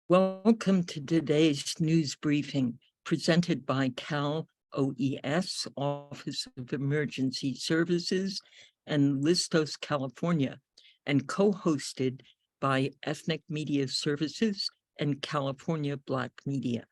Welcome to today's news briefing presented by Cal OES, Office of Emergency Services, and Listos, California, and co-hosted by Ethnic Media Services and California Black Media.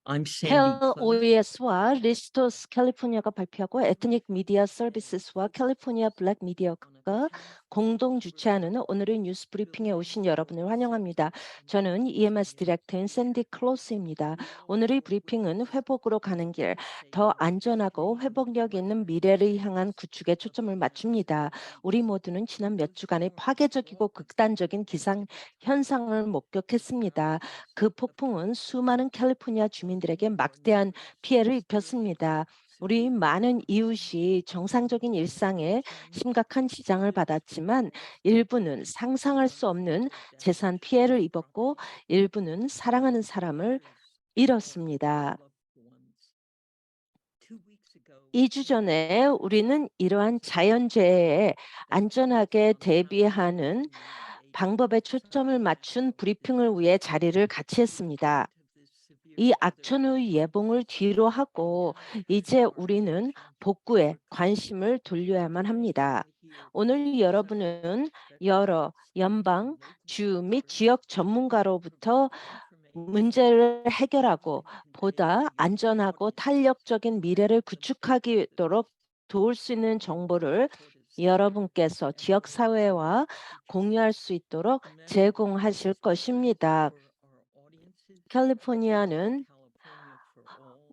I'm Sandy 캘 Close. OES와 리스토스 캘리포니아가 발표하고 에트닉 미디어 서비스와 캘리포니아 블랙 미디어가 공동 주최하는 오늘의 뉴스 브리핑에 오신 여러분을 환영합니다. 저는 EMS 디렉터인 샌디 클로스입니다. 오늘의 브리핑은 회복으로 가는 길, 더 안전하고 회복력 있는 미래를 향한 구축에 초점을 맞춥니다. 우리 모두는 지난 몇 주간의 파괴적이고 극단적인 기상 현상을 목격했습니다. 그 폭풍은 수많은 캘리포니아 주민들에게 막대한 피해를 입혔습니다. 우리 많은 이웃이 정상적인 일상에 심각한 지장을 받았지만 일부는 상상할 수 없는 재산 피해를 입었고 일부는 사랑하는 사람을 잃었습니다. 2주 전에 우리는 이러한 자연재해에 안전하게 대비하는 방법에 초점을 맞춘 브리핑을 위해 자리를 같이 했습니다. 이 악천후의 예봉을 뒤로 하고 이제 우리는 복구에 관심을 돌려야만 합니다. 오늘 여러분은 여러 연방, 주 및 지역 전문가로부터 문제를 해결하고 보다 안전하고 탄력적인 미래를 구축하도록 도울 수 있는 정보를 여러분께서 지역사회와 공유할 수 있도록 제공하실 것입니다. 캘리포니아는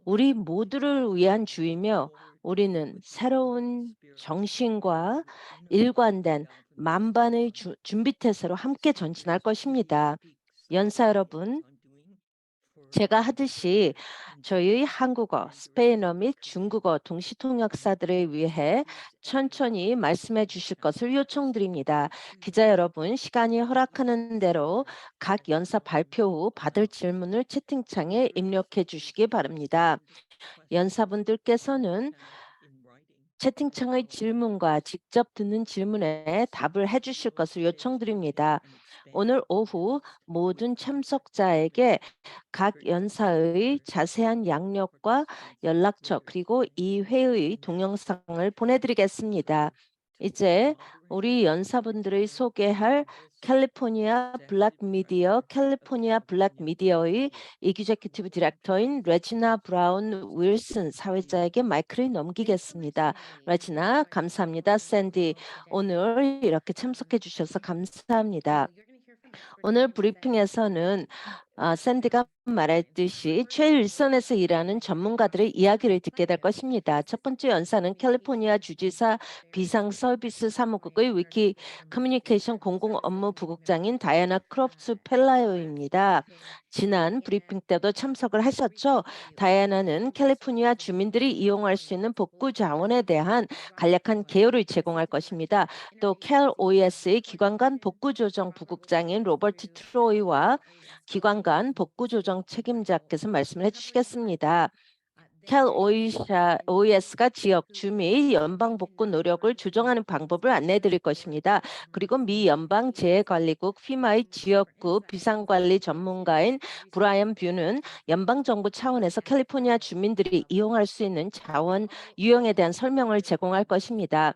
우리 모두를 위한 주이며 우리는 새로운 정신과 일관된 만반의 준비태세로 함께 전진할 것입니다. 연사 여러분, 제가 하듯이 저희 한국어, 스페인어 및 중국어 동시통역사들을 위해 천천히 말씀해 주실 것을 요청드립니다. 기자 여러분, 시간이 허락하는 대로 각 연사 발표 후 받을 질문을 채팅창에 입력해 주시기 바랍니다. 연사분들께서는 채팅창의 질문과 직접 듣는 질문에 답을 해주실 것을 요청드립니다. 오늘 오후 모든 참석자에게 각 연사의 자세한 양력과 연락처 그리고 이 회의 동영상을 보내드리겠습니다. 이제 우리 연사분들의 소개할 캘리포니아 블랙 미디어의 이규제큐티브 디렉터인 레지나 브라운 윌슨 사회자에게 마이크를 넘기겠습니다. 레지나, 감사합니다. 샌디, 오늘 이렇게 참석해 주셔서 감사합니다. 오늘 브리핑에서는 샌디가 말했듯이 최일선에서 일하는 전문가들의 이야기를 듣게 될 것입니다. 첫 번째 연사는 캘리포니아 주지사 비상서비스 사무국의 위키 커뮤니케이션 공공업무 부국장인 다이애나 크롭스 펠라요입니다. 지난 브리핑 때도 참석을 하셨죠? 다이애나는 캘리포니아 주민들이 이용할 수 있는 복구 자원에 대한 간략한 개요를 제공할 것입니다. 또 캘 OES의 기관 복구 조정 부국장인 로버트 트로이와 기관 간 복구 조정 책임자께서 말씀을 해주시겠습니다. 캘 OES가 지역, 주 및 연방 복구 노력을 조정하는 방법을 안내해 드릴 것입니다. 그리고 미 연방 재해관리국 피마의 지역구 비상관리 전문가인 브라이언 뷰는 연방정부 차원에서 캘리포니아 주민들이 이용할 수 있는 자원 유형에 대한 설명을 제공할 것입니다.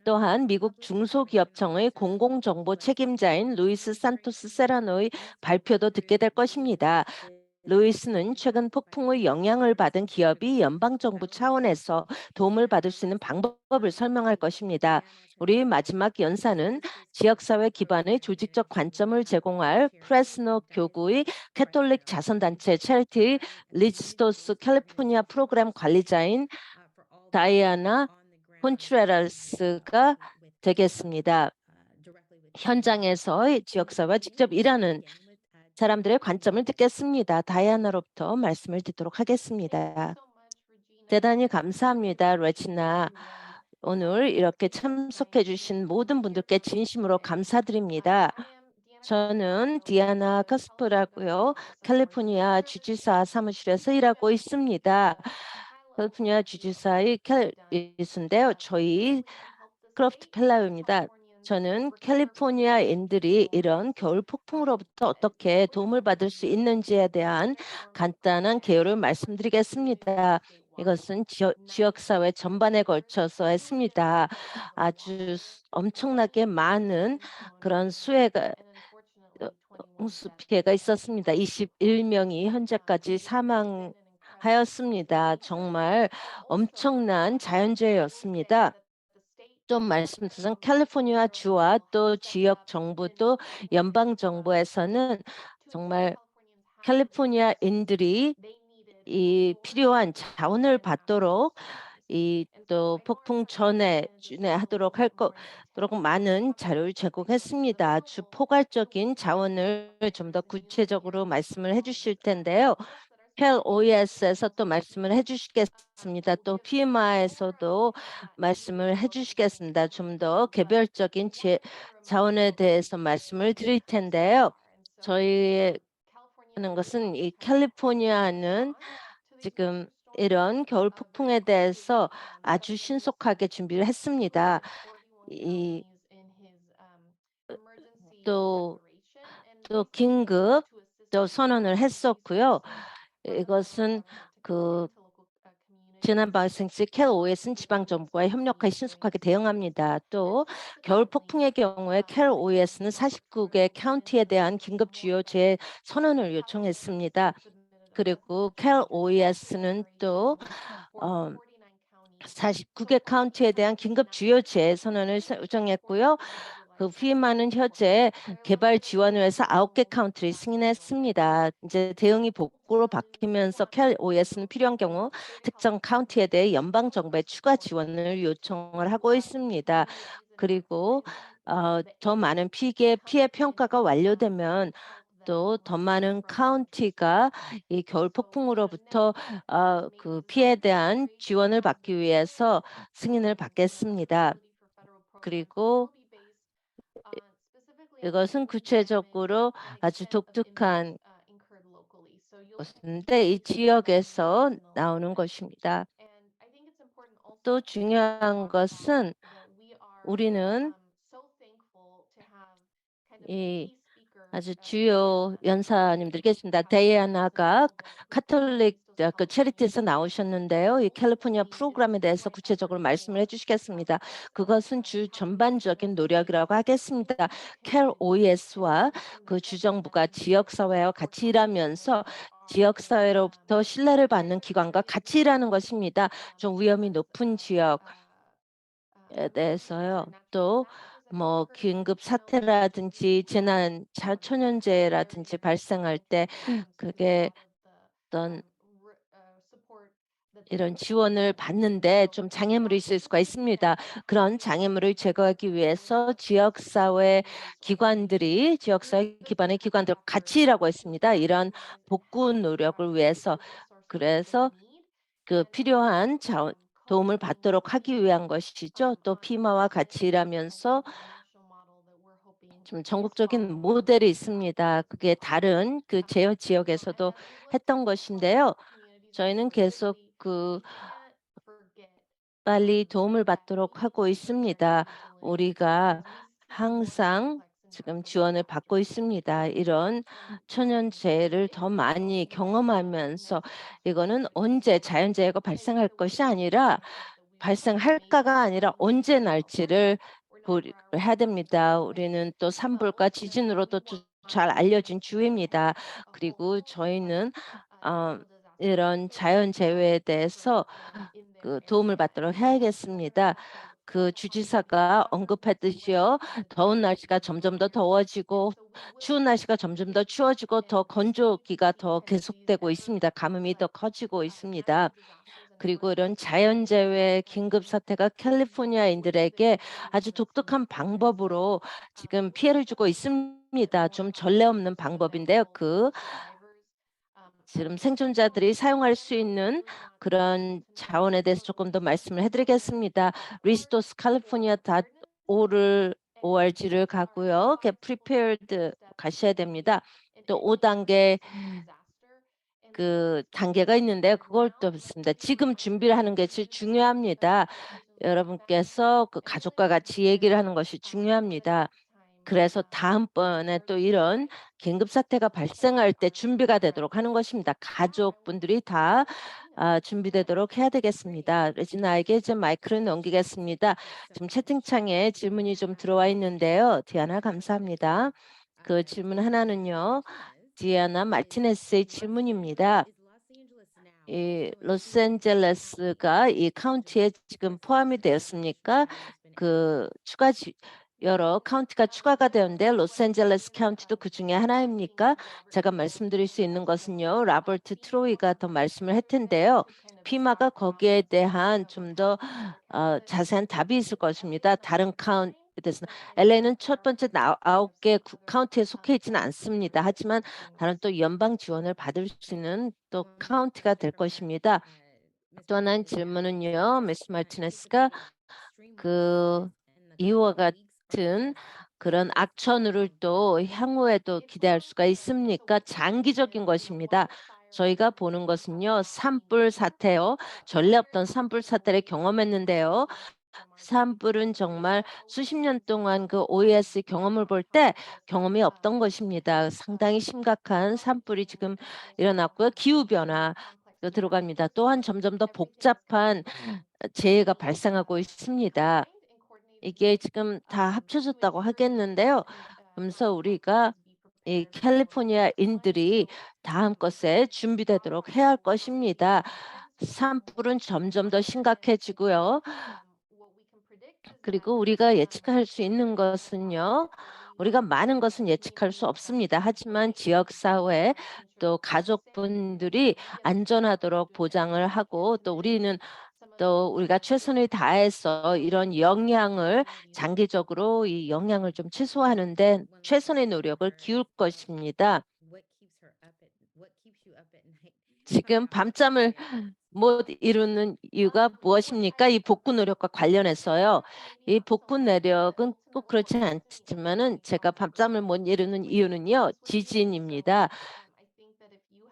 또한 미국 중소기업청의 공공정보 책임자인 루이스 산토스 세라노의 발표도 듣게 될 것입니다. 루이스는 최근 폭풍의 영향을 받은 기업이 연방정부 차원에서 도움을 받을 수 있는 방법을 설명할 것입니다. 우리 마지막 연사는 지역사회 기반의 조직적 관점을 제공할 프레스노 교구의 캐톨릭 자선단체 체리티 리스토스 캘리포니아 프로그램 관리자인 다이아나 콘트레라스가 되겠습니다. 현장에서 지역사회와 직접 일하는 사람들의 관점을 듣겠습니다. 다이아나로부터 말씀을 듣도록 하겠습니다. 대단히 감사합니다, 레지나. 오늘 이렇게 참석해 주신 모든 분들께 진심으로 감사드립니다. 저는 디아나 카스프라고요. 캘리포니아 주지사 사무실에서 일하고 있습니다. 캘리포니아 주지사의 캘리스인데요. 저희 크로프트 펠라요입니다. 저는 캘리포니아인들이 이런 겨울 폭풍으로부터 어떻게 도움을 받을 수 있는지에 대한 간단한 개요를 말씀드리겠습니다. 이것은 지역사회 전반에 걸쳐서 했습니다. 아주 엄청나게 많은 그런 수해가 홍수 피해가 있었습니다. 21명이 현재까지 사망하였습니다. 정말 엄청난 자연재해였습니다. 좀 말씀드린 캘리포니아 주와 또 지역 정부 또 연방 정부에서는 정말 캘리포니아인들이 이 필요한 자원을 받도록 이 또 폭풍 전에 준해하도록 할 거도록 많은 자료를 제공했습니다. 아주 포괄적인 자원을 좀 더 구체적으로 말씀을 해주실 텐데요. OES에서 또 말씀을 해주시겠습니다. 또 PMI에서도 말씀을 해주시겠습니다. 좀 더 개별적인 자원에 대해서 말씀을 드릴 텐데요. 저희 하는 것은 이 캘리포니아는 지금 이런 겨울 폭풍에 대해서 아주 신속하게 준비를 했습니다. 이 또 긴급 또 선언을 했었고요. 이것은 그 지난 방송시 캘OS는 지방 정부와 협력하여 신속하게 대응합니다. 또 겨울 폭풍의 경우에 캘OS는 49개 카운티에 대한 긴급 주요 재해 선언을 요청했습니다. 그리고 캘OES는 또 49개 카운티에 대한 긴급 주요 재해 선언을 요청했고요. 그 FEMA는 현재 개발 지원을 해서 9개 카운티를 승인했습니다. 이제 대응이 복구로 바뀌면서 캘OES는 필요한 경우 특정 카운티에 대해 연방 정부의 추가 지원을 요청을 하고 있습니다. 그리고 더 많은 피해 평가가 완료되면 또 더 많은 카운티가 이 겨울 폭풍으로부터 그 피해에 대한 지원을 받기 위해서 승인을 받겠습니다. 그리고 이것은 구체적으로 아주 독특한 것인데 이 지역에서 나오는 것입니다. 또 중요한 것은 우리는 이 아주 주요 연사님들 계십니다. 데이아나가 카톨릭 그 체리티에서 나오셨는데요. 이 캘리포니아 프로그램에 대해서 구체적으로 말씀을 해주시겠습니다. 그것은 주 전반적인 노력이라고 하겠습니다. 캘OES와 그 주정부가 지역사회와 같이 일하면서 지역사회로부터 신뢰를 받는 기관과 같이 일하는 것입니다. 좀 위험이 높은 지역에 대해서요. 또 뭐 긴급 사태라든지 천연재해라든지 발생할 때 그게 어떤 이런 지원을 받는데 좀 장애물이 있을 수가 있습니다. 그런 장애물을 제거하기 위해서 지역사회 지역사회 기반의 기관들과 같이 일하고 있습니다. 이런 복구 노력을 위해서. 그래서 그 필요한 도움을 받도록 하기 위한 것이죠. 또 피마와 같이 일하면서 좀 전국적인 모델이 있습니다. 그게 다른 그 제어 지역에서도 했던 것인데요. 저희는 계속 빨리 도움을 받도록 하고 있습니다. 우리가 항상 지금 지원을 받고 있습니다. 이런 천연재해를 더 많이 경험하면서 이거는 언제 자연재해가 발생할 것이 아니라 발생할까가 아니라 언제 날지를 해야 됩니다. 우리는 또 산불과 지진으로도 잘 알려진 주입니다. 그리고 저희는 어, 이런 자연재해에 대해서 그 도움을 받도록 해야겠습니다. 그 주지사가 언급했듯이요. 더운 날씨가 점점 더 더워지고 추운 날씨가 점점 더 추워지고 더 건조기가 더 계속되고 있습니다. 가뭄이 더 커지고 있습니다. 그리고 이런 자연재해 긴급 사태가 캘리포니아인들에게 아주 독특한 방법으로 지금 피해를 주고 있습니다. 좀 전례 없는 방법인데요. 지금 생존자들이 사용할 수 있는 그런 자원에 대해서 조금 더 말씀을 해드리겠습니다. 리스토스 캘리포니아 org를 가고요. get prepared 가셔야 됩니다. 또 5단계 그 단계가 있는데 그걸 또 있습니다. 지금 준비를 하는 게 제일 중요합니다. 여러분께서 그 가족과 같이 얘기를 하는 것이 중요합니다. 그래서 다음번에 또 이런 긴급 사태가 발생할 때 준비가 되도록 하는 것입니다. 가족분들이 다 준비되도록 해야 되겠습니다. 레지나에게 이제 마이크를 넘기겠습니다. 지금 채팅창에 질문이 좀 들어와 있는데요. 디아나 감사합니다. 그 질문 하나는요. 디아나 마르티네스의 질문입니다. 이 로스앤젤레스가 이 카운티에 지금 포함이 되었습니까? 그 여러 카운티가 추가가 되었는데 로스앤젤레스 카운티도 그 중에 하나입니까? 제가 말씀드릴 수 있는 것은요. 라버트 트로이가 더 말씀을 할 텐데요. 피마가 거기에 대한 좀 더 자세한 답이 있을 것입니다. 다른 카운티에 대해서는 LA는 첫 번째 9개 카운티에 속해 있지는 않습니다. 하지만 다른 또 연방 지원을 받을 수 있는 또 카운티가 될 것입니다. 또 하나의 질문은요. 미스 마르티네스가 그 이와 같은 그런 악천후를 또 향후에도 기대할 수가 있습니까? 장기적인 것입니다. 저희가 보는 것은요. 산불 사태요. 전례 없던 산불 사태를 경험했는데요. 산불은 정말 수십 년 동안 그 OES 경험을 볼 때 경험이 없던 것입니다. 상당히 심각한 산불이 지금 일어났고요. 기후변화도 들어갑니다. 또한 점점 더 복잡한 재해가 발생하고 있습니다. 이게 지금 다 합쳐졌다고 하겠는데요. 그래서 우리가 이 캘리포니아인들이 다음 것에 준비되도록 해야 할 것입니다. 산불은 점점 더 심각해지고요. 그리고 우리가 예측할 수 있는 것은요. 우리가 많은 것은 예측할 수 없습니다. 하지만 지역 사회 또 가족분들이 안전하도록 보장을 하고 또 우리가 최선을 다해서 이런 영향을 장기적으로 이 영향을 좀 최소화하는 데 최선의 노력을 기울 것입니다. 지금 밤잠을 못 이루는 이유가 무엇입니까? 이 복구 노력과 관련해서요. 이 복구 노력은 꼭 그렇지 않지만은 제가 밤잠을 못 이루는 이유는요. 지진입니다.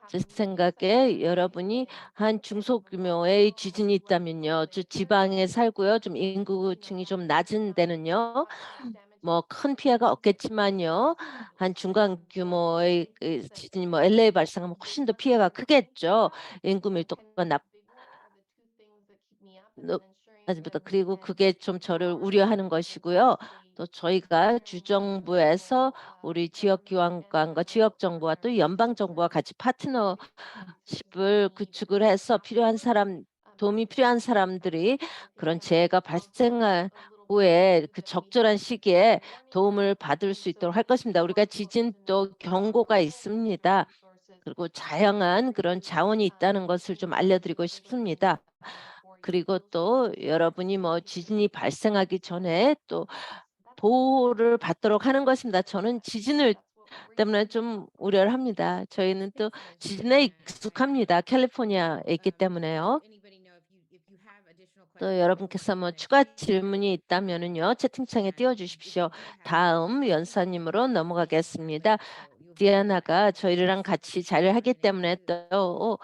제 생각에 여러분이 한 중소규모의 지진이 있다면요. 저 지방에 살고요. 좀 인구층이 좀 낮은 데는요. 뭐 큰 피해가 없겠지만요. 한 중간 규모의 그 지진이 뭐 LA 발생하면 훨씬 더 피해가 크겠죠. 인구 밀도가 낮보다 그리고 그게 좀 저를 우려하는 것이고요. 또 저희가 주정부에서 우리 지역 기관과 지역 정부와 또 연방 정부와 같이 파트너십을 구축을 해서 도움이 필요한 사람들이 그런 재해가 발생할 후에 그 적절한 시기에 도움을 받을 수 있도록 할 것입니다. 우리가 지진 또 경고가 있습니다. 그리고 다양한 그런 자원이 있다는 것을 좀 알려드리고 싶습니다. 그리고 또 여러분이 뭐 지진이 발생하기 전에 또 보호를 받도록 하는 것입니다. 저는 지진을 때문에 좀 우려를 합니다. 저희는 또 지진에 익숙합니다. 캘리포니아에 있기 때문에요. 또 여러분께서 뭐 추가 질문이 있다면은요. 채팅창에 띄워 주십시오. 다음 연사님으로 넘어가겠습니다. 디아나가 저희랑 같이 자리를 하기 때문에 또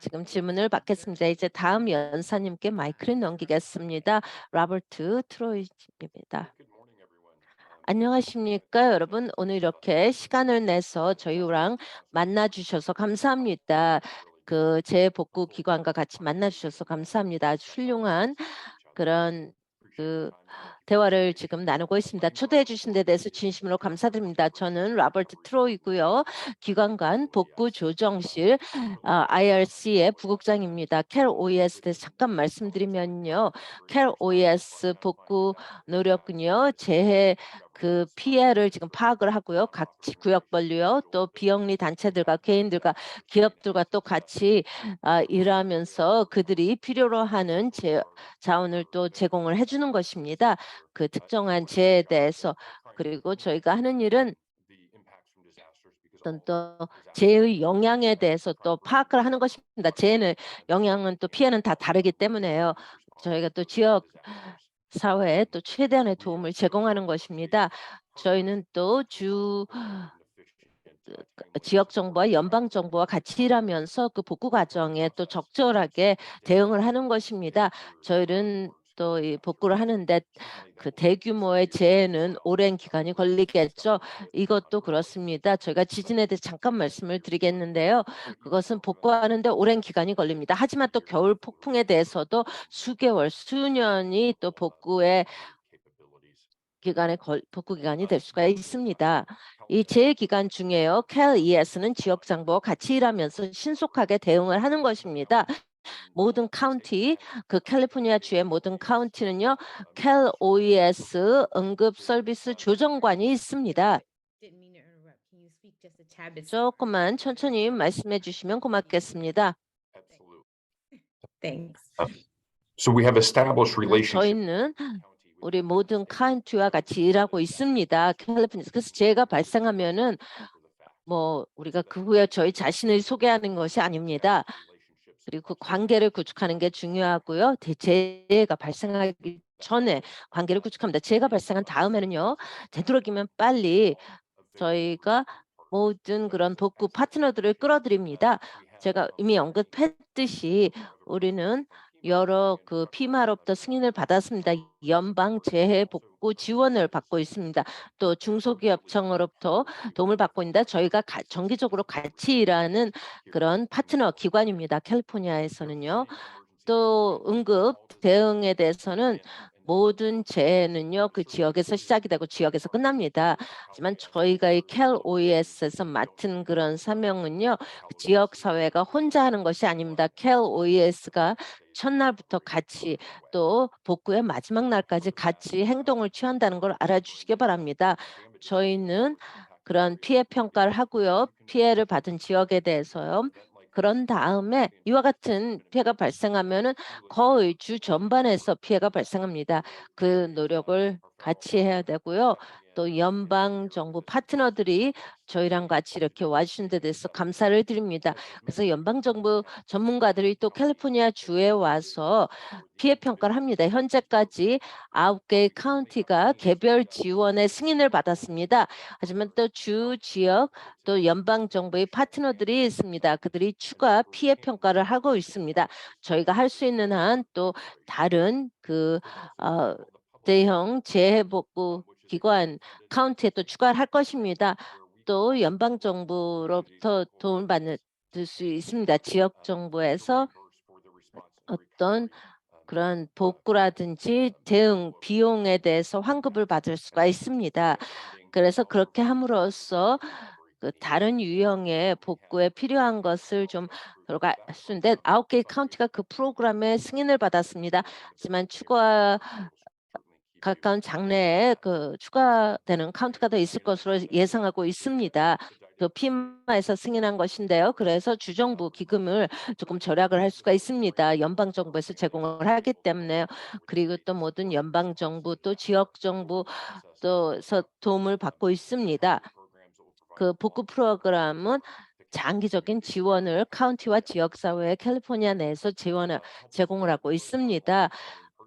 지금 질문을 받겠습니다. 이제 다음 연사님께 마이크를 넘기겠습니다. 로버트 트로이입니다. 안녕하십니까, 여러분. 오늘 이렇게 시간을 내서 저희랑 만나 주셔서 감사합니다. 그 재복구 기관과 같이 만나 주셔서 감사합니다. 아주 훌륭한 그런 그 대화를 지금 나누고 있습니다. 초대해 주신 데 대해서 진심으로 감사드립니다. 저는 로버트 트로이고요. 기관간 복구 조정실 IRC의 부국장입니다. 캘 OES에 대해서 잠깐 말씀드리면요. 캘 OES 복구 노력은요. 재해 그 피해를 지금 파악을 하고요. 각 구역별로요. 또 비영리 단체들과 개인들과 기업들과 또 같이 일하면서 그들이 필요로 하는 자원을 또 제공을 해주는 것입니다. 그 특정한 재해에 대해서. 그리고 저희가 하는 일은 어떤 또 재해의 영향에 대해서 또 파악을 하는 것입니다. 재해는 영향은 또 피해는 다 다르기 때문에요. 저희가 또 지역 사회에 또 최대한의 도움을 제공하는 것입니다. 저희는 또 지역 정부와 연방 정부와 같이 일하면서 그 복구 과정에 또 적절하게 대응을 하는 것입니다. 저희는 또 이 복구를 하는데 그 대규모의 재해는 오랜 기간이 걸리겠죠. 이것도 그렇습니다. 저희가 지진에 대해 잠깐 말씀을 드리겠는데요. 그것은 복구하는 데 오랜 기간이 걸립니다. 하지만 또 겨울 폭풍에 대해서도 수개월, 수년이 또 복구 기간이 될 수가 있습니다. 이 재해 기간 중에요. CalES는 지역 정부와 같이 일하면서 신속하게 대응을 하는 것입니다. 모든 카운티, 그 캘리포니아 주의 모든 카운티는요, CalOES 응급 서비스 조정관이 있습니다. 조금만 천천히 말씀해 주시면 고맙겠습니다. Thanks. So we have established relationship. 저희는 우리 모든 카운티와 같이 일하고 있습니다. 캘리포니아. 그래서 재해가 발생하면은 뭐 우리가 그 후에 저희 자신을 소개하는 것이 아닙니다. 그리고 그 관계를 구축하는 게 중요하고요. 재해가 발생하기 전에 관계를 구축합니다. 재해가 발생한 다음에는요. 되도록이면 빨리 저희가 모든 그런 복구 파트너들을 끌어들입니다. 제가 이미 언급했듯이 우리는 여러 그 피마로부터 승인을 받았습니다. 연방 재해 복구 지원을 받고 있습니다. 또 중소기업청으로부터 도움을 받고 있는데 저희가 정기적으로 같이 일하는 그런 파트너 기관입니다. 캘리포니아에서는요. 또 응급 대응에 대해서는 모든 재해는요, 그 지역에서 시작이 되고 지역에서 끝납니다. 하지만 저희가 이 CalOES에서 맡은 그런 사명은요, 그 지역 사회가 혼자 하는 것이 아닙니다. CalOES가 첫날부터 같이 또 복구의 마지막 날까지 같이 행동을 취한다는 걸 알아주시기 바랍니다. 저희는 그런 피해 평가를 하고요, 피해를 받은 지역에 대해서요. 그런 다음에 이와 같은 피해가 발생하면은 거의 주 전반에서 피해가 발생합니다. 그 노력을 같이 해야 되고요. 또 연방 정부 파트너들이 저희랑 같이 이렇게 와주신 데 대해서 감사를 드립니다. 그래서 연방 정부 전문가들이 또 캘리포니아 주에 와서 피해 평가를 합니다. 현재까지 9개의 카운티가 개별 지원의 승인을 받았습니다. 하지만 또 주 지역 또 연방 정부의 파트너들이 있습니다. 그들이 추가 피해 평가를 하고 있습니다. 저희가 할 수 있는 한 또 다른 대형 재해복구 기관 카운티에 또 추가를 할 것입니다. 또 연방 정부로부터 도움을 받을 수 있습니다. 지역 정부에서 어떤 그런 복구라든지 대응 비용에 대해서 환급을 받을 수가 있습니다. 그래서 그렇게 함으로써 그 다른 유형의 복구에 필요한 것을 좀 들어갈 수 있는데 9개의 카운티가 그 프로그램에 승인을 받았습니다. 하지만 가까운 장래에 그 추가되는 카운트가 더 있을 것으로 예상하고 있습니다. 그 피마에서 승인한 것인데요. 그래서 주정부 기금을 조금 절약을 할 수가 있습니다. 연방 정부에서 제공을 하기 때문에요. 그리고 또 모든 연방 정부 또 지역 정부 또서 도움을 받고 있습니다. 그 복구 프로그램은 장기적인 지원을 카운티와 지역 사회에 캘리포니아 내에서 제공을 하고 있습니다.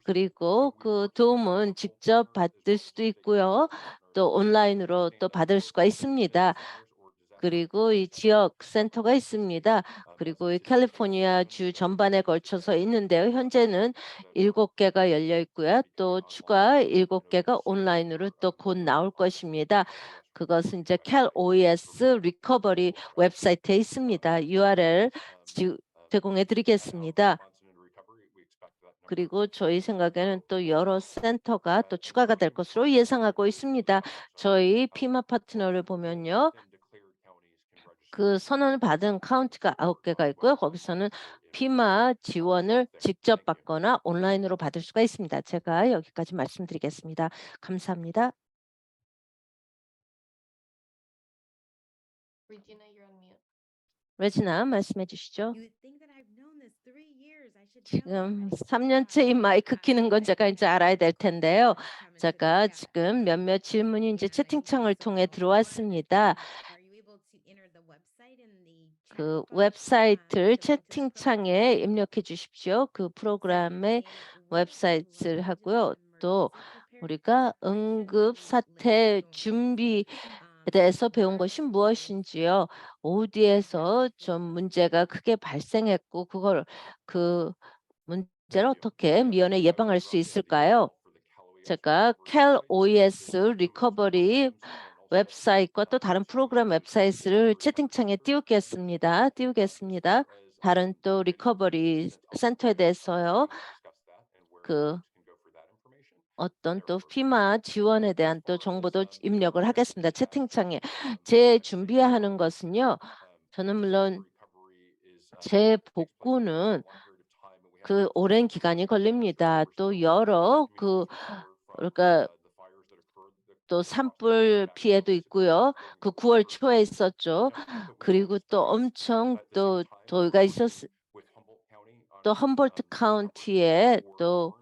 그리고 그 도움은 직접 받을 수도 있고요. 또 온라인으로 또 받을 수가 있습니다. 그리고 이 지역 센터가 있습니다. 그리고 이 캘리포니아 주 전반에 걸쳐서 있는데요. 현재는 7개가 열려 있고요. 또 추가 7개가 온라인으로 또 곧 나올 것입니다. 그것은 이제 CalOES 리커버리 웹사이트에 있습니다. URL 제공해 드리겠습니다. 그리고 저희 생각에는 또 여러 센터가 또 추가가 될 것으로 예상하고 있습니다. 저희 피마 파트너를 보면요. 그 선언을 받은 카운티가 9개가 있고요. 거기서는 피마 지원을 직접 받거나 온라인으로 받을 수가 있습니다. 제가 여기까지 말씀드리겠습니다. 감사합니다. Regina, you're on mute. 레지나 말씀해 주시죠. You would think that I've known this 3 years. I should know 지금 this. 3년째 이 마이크 키는 건 제가 이제 알아야 될 텐데요. 제가 지금 몇몇 질문이 이제 채팅창을 통해 들어왔습니다. Are you able to enter the website in the chat 그 box, 웹사이트를 to register 채팅창에 입력해 주십시오. 그 프로그램의 웹사이트를 하고요. 또 우리가 응급 사태 준비에 대해서 배운 것이 무엇인지요. 어디에서 좀 문제가 크게 발생했고 그걸 그 문제를 어떻게 미연에 예방할 수 있을까요? 제가 CalOES 리커버리 웹사이트과 또 다른 프로그램 웹사이트를 채팅창에 띄우겠습니다. 다른 또 리커버리 센터에 대해서요. 그 어떤 또 피마 지원에 대한 또 정보도 입력을 하겠습니다. 채팅창에. 제 준비해야 하는 것은요. 저는 물론 제 복구는 그 오랜 기간이 걸립니다. 또 여러 그러니까 또 산불 피해도 있고요. 그 9월 초에 있었죠. 그리고 또 엄청 또 저희가 또 험볼트 카운티에 또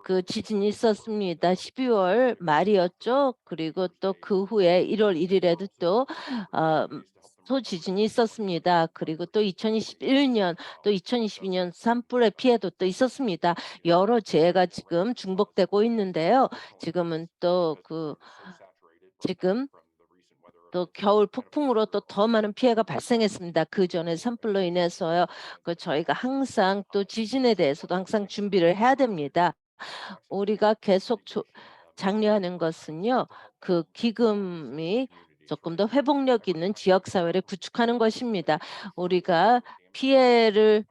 그 지진이 있었습니다. 12월 말이었죠. 그리고 또 그 후에 1월 1일에도 또 소지진이 있었습니다. 그리고 또 2021년 또 2022년 산불의 피해도 또 있었습니다. 여러 재해가 지금 중복되고 있는데요. 지금은 또 지금 또 겨울 폭풍으로 또 더 많은 피해가 발생했습니다. 그 전에 산불로 인해서요. 저희가 항상 또 지진에 대해서도 항상 준비를 해야 됩니다. 우리가 계속 장려하는 것은요. 그 기금이 조금 더 회복력 있는 지역 사회를 구축하는 것입니다. 우리가 피해를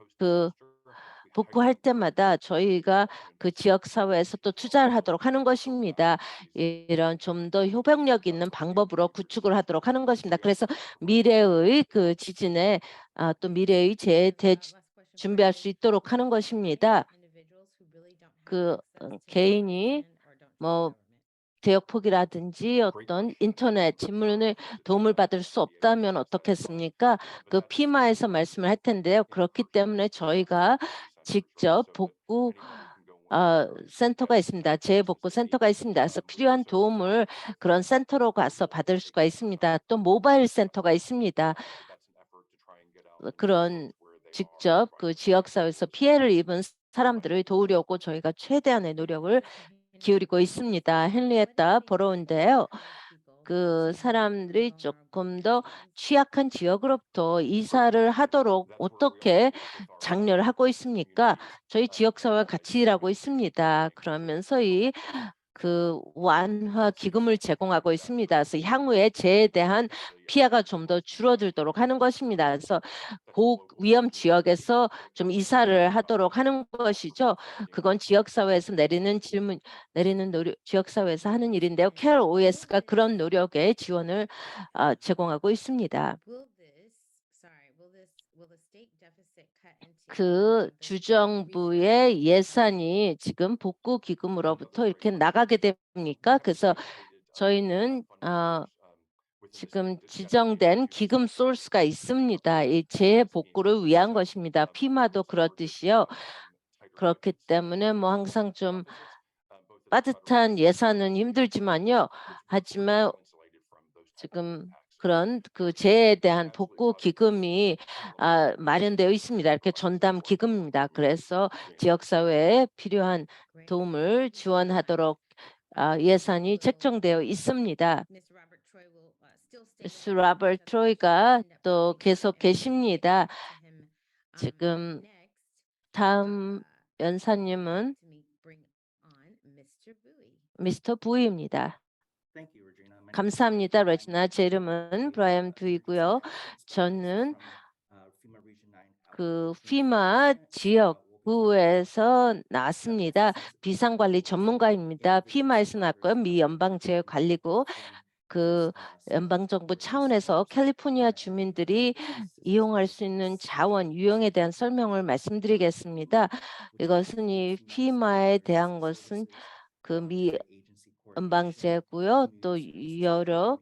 복구할 때마다 저희가 그 지역 사회에서 또 투자를 하도록 하는 것입니다. 이런 좀 더 효력력 있는 방법으로 구축을 하도록 하는 것입니다. 그래서 미래의 그 지진에 또 미래의 재해에 준비할 수 있도록 하는 것입니다. 개인이 뭐 대역 폭이라든지 어떤 인터넷 질문을 도움을 받을 수 없다면 어떻겠습니까? 그 피마에서 말씀을 할 텐데요. 그렇기 때문에 저희가 직접 복구 센터가 있습니다. 재복구 센터가 있습니다. 그래서 필요한 도움을 그런 센터로 가서 받을 수가 있습니다. 또 모바일 센터가 있습니다. 그런 직접 그 지역사회에서 피해를 입은 사람들을 도우려고 저희가 최대한의 노력을 기울이고 있습니다. 헨리에타 버러운데요. 그 사람들이 조금 더 취약한 지역으로부터 이사를 하도록 어떻게 장려를 하고 있습니까? 저희 지역사회와 같이 일하고 있습니다. 그러면서 완화 기금을 제공하고 있습니다. 그래서 향후에 재해에 대한 피해가 좀 더 줄어들도록 하는 것입니다. 그래서 고위험 지역에서 좀 이사를 하도록 하는 것이죠. 그건 지역사회에서 내리는 노력, 지역사회에서 하는 일인데요. CalOES가 그런 노력에 지원을 제공하고 있습니다. 그 주정부의 예산이 지금 복구 기금으로부터 이렇게 나가게 됩니까? 그래서 저희는 지금 지정된 기금 소스가 있습니다. 이 재복구를 위한 것입니다. 피마도 그렇듯이요. 그렇기 때문에 뭐 항상 좀 빠듯한 예산은 힘들지만요. 하지만 지금 그런 그 재해에 대한 복구 기금이 마련되어 있습니다. 이렇게 전담 기금입니다. 그래서 지역사회에 필요한 도움을 지원하도록 예산이 책정되어 있습니다. 미스 로버트 트로이가 또 계속 계십니다. 지금 다음 연사님은 미스터 부이입니다. 감사합니다, 레지나. 제 이름은 브라이언 부이고요. 저는 그 피마 지역부에서 나왔습니다. 비상관리 전문가입니다. 피마에서 나왔고요. 미 연방재해관리국 그 연방정부 차원에서 캘리포니아 주민들이 이용할 수 있는 자원 유형에 대한 설명을 말씀드리겠습니다. 이것은 이 피마에 대한 것은 그 미 연방재고요. 또 여러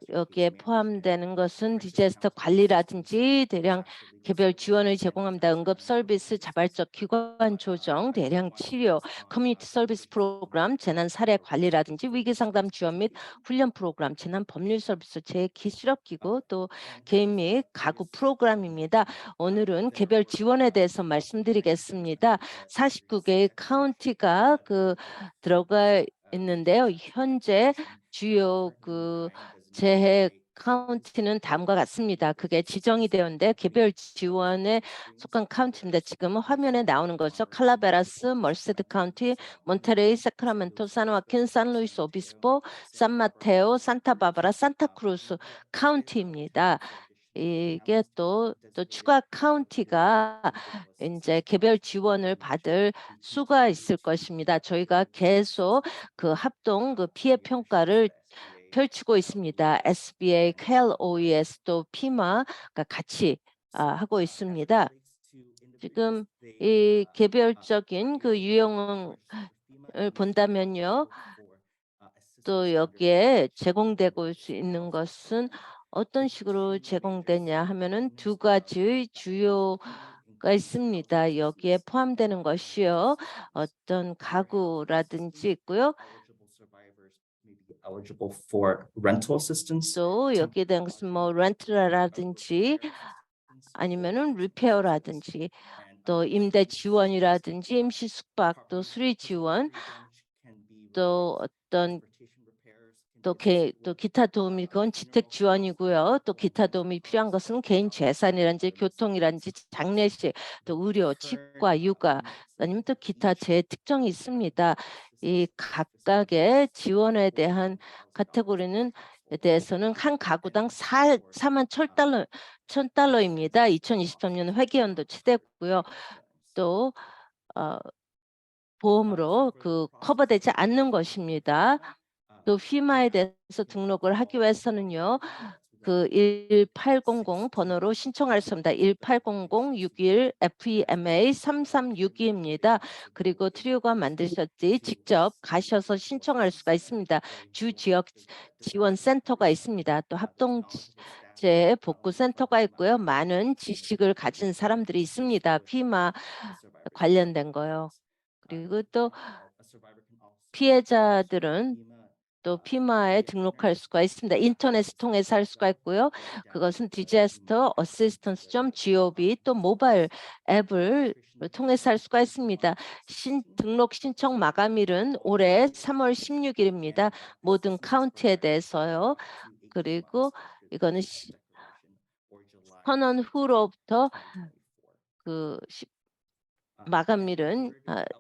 여기에 포함되는 것은 디자스터 관리라든지 대량 개별 지원을 제공합니다. 응급 서비스, 자발적 기관 조정, 대량 치료, 커뮤니티 서비스 프로그램, 재난 사례 관리라든지 위기 상담 지원 및 훈련 프로그램, 재난 법률 서비스, 재기술업 기구, 또 개인 및 가구 프로그램입니다. 오늘은 개별 지원에 대해서 말씀드리겠습니다. 49개의 카운티가 들어가 있는데요. 현재 주요 재해 카운티는 다음과 같습니다. 그게 지정이 되었는데 개별 지원에 속한 카운티입니다. 지금 화면에 나오는 거죠. 칼라베라스, 멀세드 카운티, 몬테레이, 세크라멘토, 산호아킨, 산루이스 오비스포, 산마테오, 산타바바라, 산타크루스 카운티입니다. 이게 또 추가 카운티가 이제 개별 지원을 받을 수가 있을 것입니다. 저희가 계속 그 합동 그 피해 평가를 펼치고 있습니다. SBA, KLOES 또 피마가 같이 하고 있습니다. 지금 이 개별적인 그 유형을 본다면요. 또 여기에 제공되고 있는 것은 어떤 식으로 제공되냐 하면은 두 가지의 주요가 있습니다. 여기에 포함되는 것이요. 어떤 가구라든지 있고요. eligible for rental assistance. 또 여기에 대한 것은 뭐 렌트라든지 아니면은 리페어라든지 또 임대 지원이라든지 임시 숙박 또 수리 지원 또 어떤 또 기타 도움이 그건 지택 지원이고요. 또 기타 도움이 필요한 것은 개인 재산이라든지 교통이라든지 장례식 또 의료, 치과, 육아 아니면 또 기타 재특정이 있습니다. 이 각각의 지원에 대한 카테고리는 대해서는 한 가구당 4만 1,000달러입니다. 2023년 회계연도 최대고요. 또 보험으로 그 커버되지 않는 것입니다. 또 FEMA에 대해서 등록을 하기 위해서는요. 그 1800 번호로 신청할 수 있습니다. 1800-61-FEMA-3362입니다. 그리고 트리오가 만드셨지 직접 가셔서 신청할 수가 있습니다. 주 지역 지원 센터가 있습니다. 또 합동재 복구 센터가 있고요. 많은 지식을 가진 사람들이 있습니다. FEMA 관련된 거요. 그리고 또 피해자들은 또 피마에 등록할 수가 있습니다. 인터넷을 통해서 할 수가 있고요. 그것은 disasterAssistance.gov 또 모바일 앱을 통해서 할 수가 있습니다. 등록 신청 마감일은 올해 3월 16일입니다. 모든 카운티에 대해서요. 그리고 이거는 선언 후로부터 그 마감일은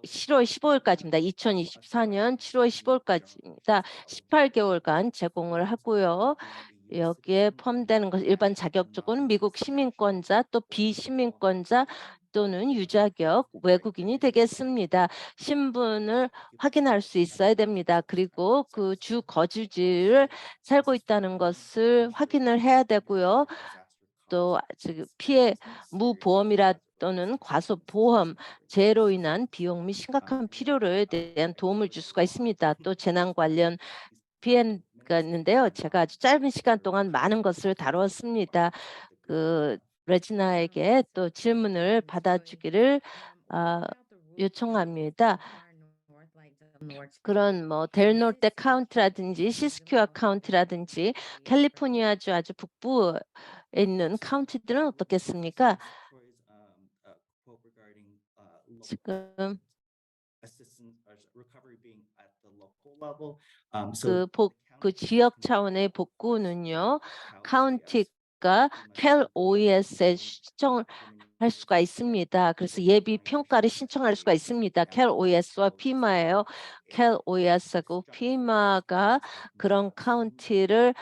7월 15일까지입니다. 2024년 7월 15일까지입니다. 18개월간 제공을 하고요. 여기에 포함되는 것 일반 자격증은 미국 시민권자 또 비시민권자 또는 유자격 외국인이 되겠습니다. 신분을 확인할 수 있어야 됩니다. 그리고 그 주 거주지를 살고 있다는 것을 확인을 해야 되고요. 또 지금 피해 무보험이라 또는 과소보험 재해로 인한 비용 및 심각한 필요에 대한 도움을 줄 수가 있습니다. 또 재난 관련 피해가 있는데요. 제가 아주 짧은 시간 동안 많은 것을 다루었습니다. 그 레지나에게 또 질문을 받아주기를 요청합니다. 그런 뭐 델노르테 카운티라든지 시스큐아 카운티라든지 캘리포니아주 아주 북부에 있는 카운티들은 어떻겠습니까? 지금 그 지역 차원의 복구는요, 카운티가 KLOES에 신청을 할 수가 있습니다. 그래서 예비 평가를 신청할 수가 있습니다. KLOES와 피마예요. KLOES하고 피마가 그런 카운티를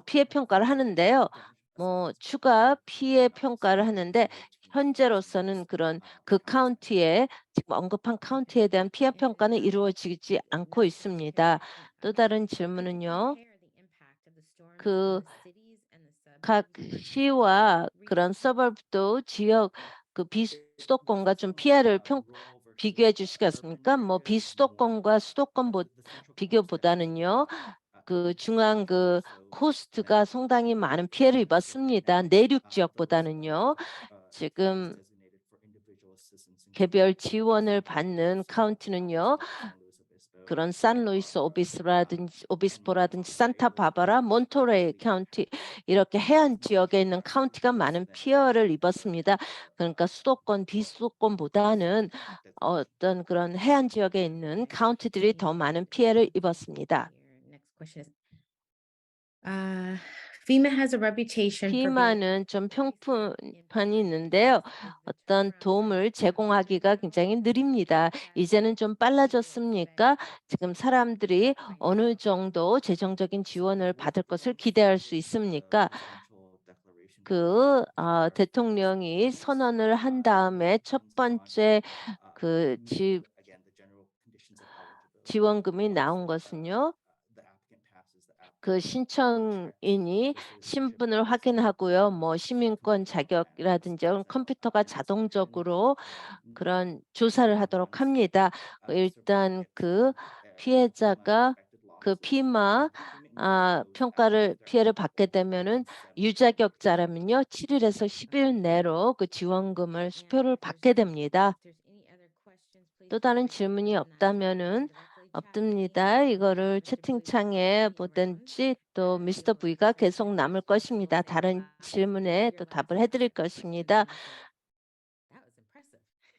피해 평가를 하는데요. 뭐 추가 피해 평가를 하는데 현재로서는 그런 그 카운티에 지금 언급한 카운티에 대한 피해 평가는 이루어지지 않고 있습니다. 또 다른 질문은요. 각 시와 그런 서버브도 지역 그 비수도권과 좀 피해를 비교해 주시겠습니까? 뭐 비수도권과 수도권 비교보다는요. 그 중앙 그 코스트가 상당히 많은 피해를 입었습니다. 내륙 지역보다는요. 지금 개별 지원을 받는 카운티는요. 그런 산루이스 오비스포라든지 산타바바라, 몬토레이 카운티 이렇게 해안 지역에 있는 카운티가 많은 피해를 입었습니다. 그러니까 수도권, 비수도권보다는 어떤 그런 해안 지역에 있는 카운티들이 더 많은 피해를 입었습니다. FEMA has a reputation for being 피마는 좀 평판이 있는데요. 어떤 도움을 제공하기가 굉장히 느립니다. 이제는 좀 빨라졌습니까? 지금 사람들이 어느 정도 재정적인 지원을 받을 것을 기대할 수 있습니까? 대통령이 선언을 한 다음에 첫 번째 그 지원금이 나온 것은요. 그 신청인이 신분을 확인하고요. 뭐 시민권 자격이라든지 컴퓨터가 자동적으로 그런 조사를 하도록 합니다. 일단 그 피해자가 그 피해를 받게 되면은 유자격자라면요. 7일에서 10일 내로 그 지원금을 수표를 받게 됩니다. 또 다른 질문이 없다면은 없습니다. 이거를 채팅창에 보든지 또 미스터 V가 계속 남을 것입니다. 다른 질문에 또 답을 해드릴 것입니다.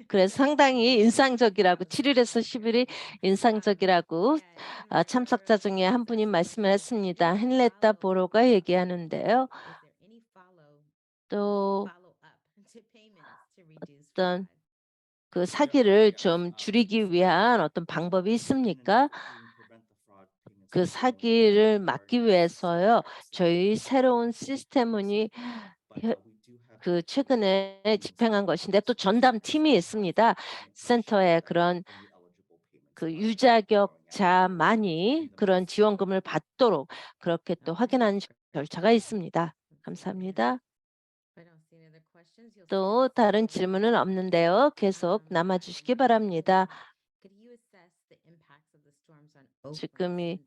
그래서 상당히 인상적이라고 7일에서 10일이 인상적이라고 참석자 중에 한 분이 말씀을 했습니다. 헨레타 보로가 얘기하는데요. 또 어떤 그 사기를 좀 줄이기 위한 어떤 방법이 있습니까? 그 사기를 막기 위해서요. 저희 새로운 시스템이 그 최근에 집행한 것인데 또 전담 팀이 있습니다. 센터에 그런 그 유자격자만이 그런 지원금을 받도록 그렇게 또 확인하는 절차가 있습니다. 감사합니다. 또 다른 질문은 없는데요. 계속 남아주시기 바랍니다. 지금이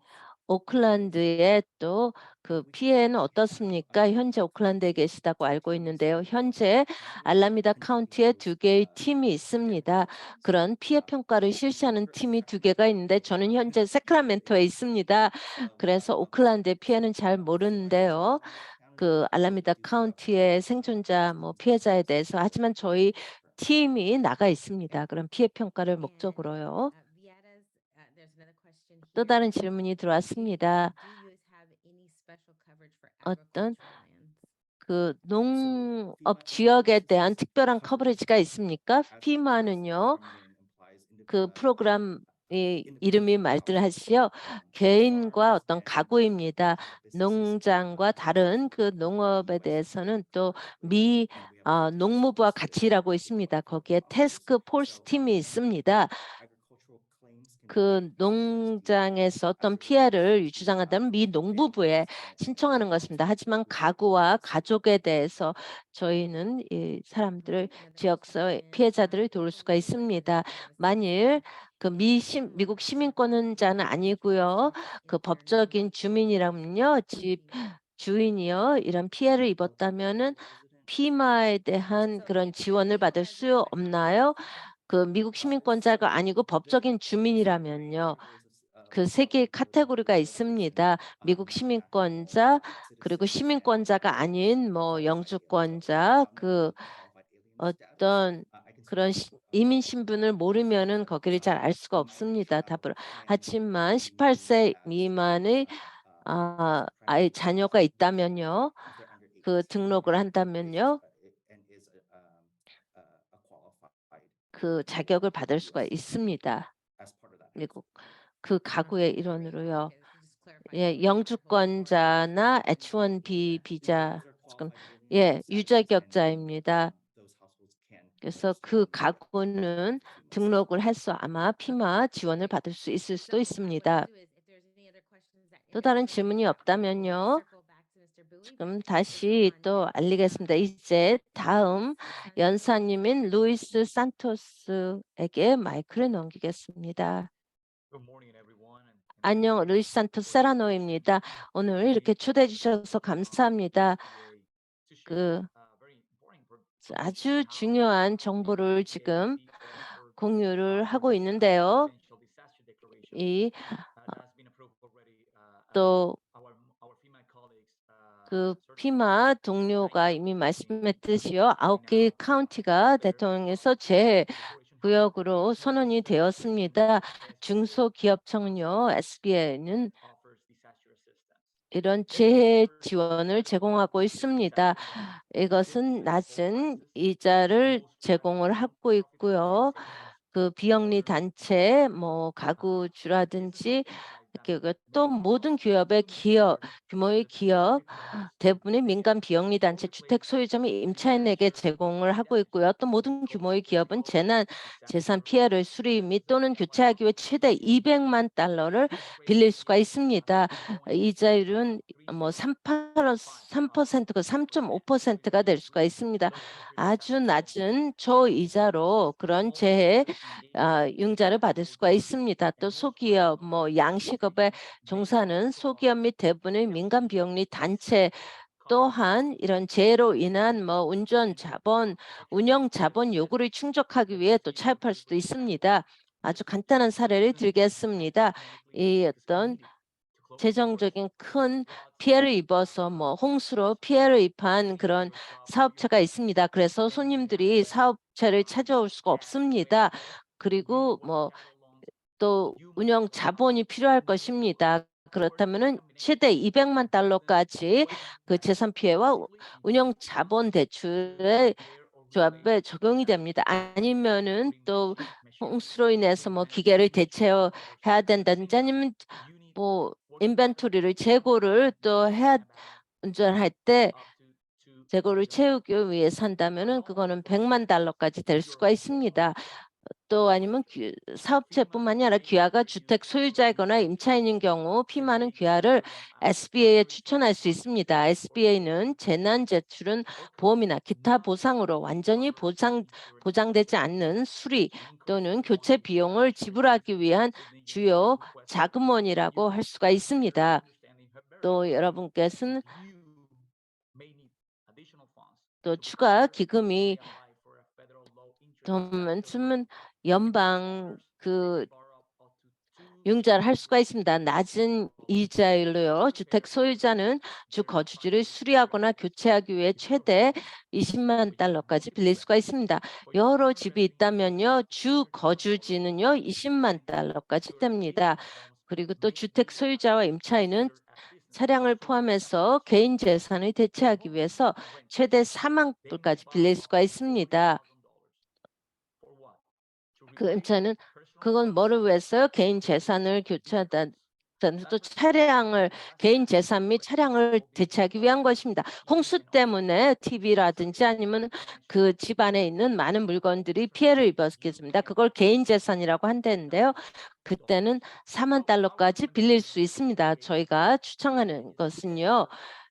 오클랜드에 또 그 피해는 어떻습니까? 현재 오클랜드에 계시다고 알고 있는데요. 현재 알라미다 카운티에 2개의 팀이 있습니다. 그런 피해 평가를 실시하는 팀이 2개가 있는데 저는 현재 세크라멘토에 있습니다. 그래서 오클랜드의 피해는 잘 모르는데요. 그 알라미다 카운티의 생존자 피해자에 대해서 하지만 저희 팀이 나가 있습니다. 그런 피해 평가를 목적으로요. 또 다른 질문이 들어왔습니다. 어떤 그 농업 지역에 대한 특별한 커버리지가 있습니까? 피마는요. 그 프로그램 이름이 말들하시요. 개인과 어떤 가구입니다. 농장과 다른 그 농업에 대해서는 또 농무부와 같이 일하고 있습니다. 거기에 태스크 포스 팀이 있습니다. 그 농장에서 어떤 피해를 주장한다면 미 농부부에 신청하는 것입니다. 하지만 가구와 가족에 대해서 저희는 이 사람들을 지역서 피해자들을 도울 수가 있습니다. 만일 그 미국 시민권자는 아니고요. 그 법적인 주민이라면요. 집 주인이요. 이런 피해를 입었다면은 피마에 대한 그런 지원을 받을 수 없나요? 그 미국 시민권자가 아니고 법적인 주민이라면요. 그 3개의 카테고리가 있습니다. 미국 시민권자 그리고 시민권자가 아닌 영주권자 그 어떤 그런 이민 신분을 모르면은 거기를 잘 알 수가 없습니다. 답을. 하지만 18세 미만의 아이 자녀가 있다면요. 그 등록을 한다면요. 그 자격을 받을 수가 있습니다. 미국 그 가구의 일원으로요. 예, 영주권자나 H-1B 비자 지금 유자격자입니다. 그래서 그 가구는 등록을 해서 아마 피마 지원을 받을 수 있을 수도 있습니다. 또 다른 질문이 없다면요. 지금 다시 또 알리겠습니다. 이제 다음 연사님인 루이스 산토스에게 마이크를 넘기겠습니다. 안녕, 루이스 산토스 세라노입니다. 오늘 이렇게 초대해 주셔서 감사합니다. 그 아주 중요한 정보를 지금 공유를 하고 있는데요. 또 그 피마 동료가 이미 말씀했듯이요. 9개 카운티가 대통령에서 구역으로 선언이 되었습니다. 중소기업청은요. SBA는 이런 재해 지원을 제공하고 있습니다. 이것은 낮은 이자를 제공을 하고 있고요. 그 비영리 단체, 뭐 가구주라든지 또 모든 규모의 기업, 대부분의 민간 비영리 단체 주택 소유자및 임차인에게 제공을 하고 있고요. 또 모든 규모의 기업은 재난 재산 피해를 수리 및 또는 교체하기 위해 최대 200만 달러를 빌릴 수가 있습니다. 이자율은 뭐 3%가 3.5%가 될 수가 있습니다. 아주 낮은 저이자로 그런 재해 융자를 받을 수가 있습니다. 또 소기업, 뭐 양식업에 종사하는 소기업 및 대부분의 민간 비영리 단체 또한 이런 재해로 인한 뭐 운영 자본 요구를 충족하기 위해 또 차입할 수도 있습니다. 아주 간단한 사례를 들겠습니다. 이 어떤 재정적인 큰 피해를 입어서 뭐 홍수로 피해를 입한 그런 사업체가 있습니다. 그래서 손님들이 사업체를 찾아올 수가 없습니다. 그리고 뭐 또 운영 자본이 필요할 것입니다. 그렇다면은 최대 200만 달러까지 그 재산 피해와 운영 자본 대출의 조합에 적용이 됩니다. 아니면은 또 홍수로 인해서 뭐 기계를 대체해야 된다든지 아니면 뭐 인벤토리를 재고를 또 해야 운전할 때 재고를 채우기 위해서 한다면은 그거는 100만 달러까지 될 수가 있습니다. 또 아니면 사업체뿐만이 아니라 귀하가 주택 소유자이거나 임차인인 경우 피마는 귀하를 SBA에 추천할 수 있습니다. SBA는 재난 제출은 보험이나 기타 보상으로 완전히 보장되지 않는 수리 또는 교체 비용을 지불하기 위한 주요 자금원이라고 할 수가 있습니다. 또 여러분께서는 또 추가 기금이 더 많으면 연방 융자를 할 수가 있습니다. 낮은 이자율로요. 주택 소유자는 주 거주지를 수리하거나 교체하기 위해 최대 20만 달러까지 빌릴 수가 있습니다. 여러 집이 있다면요. 주 거주지는요. 20만 달러까지 됩니다. 그리고 또 주택 소유자와 임차인은 차량을 포함해서 개인 재산을 대체하기 위해서 최대 4만 불까지 빌릴 수가 있습니다. 그 임차인은 그건 뭐를 위해서요? 개인 재산을 교체하다 또 개인 재산 및 차량을 대체하기 위한 것입니다. 홍수 때문에 TV라든지 아니면 그 집 안에 있는 많은 물건들이 피해를 입었겠습니다. 그걸 개인 재산이라고 한다는데요. 그때는 4만 달러까지 빌릴 수 있습니다. 저희가 추천하는 것은요.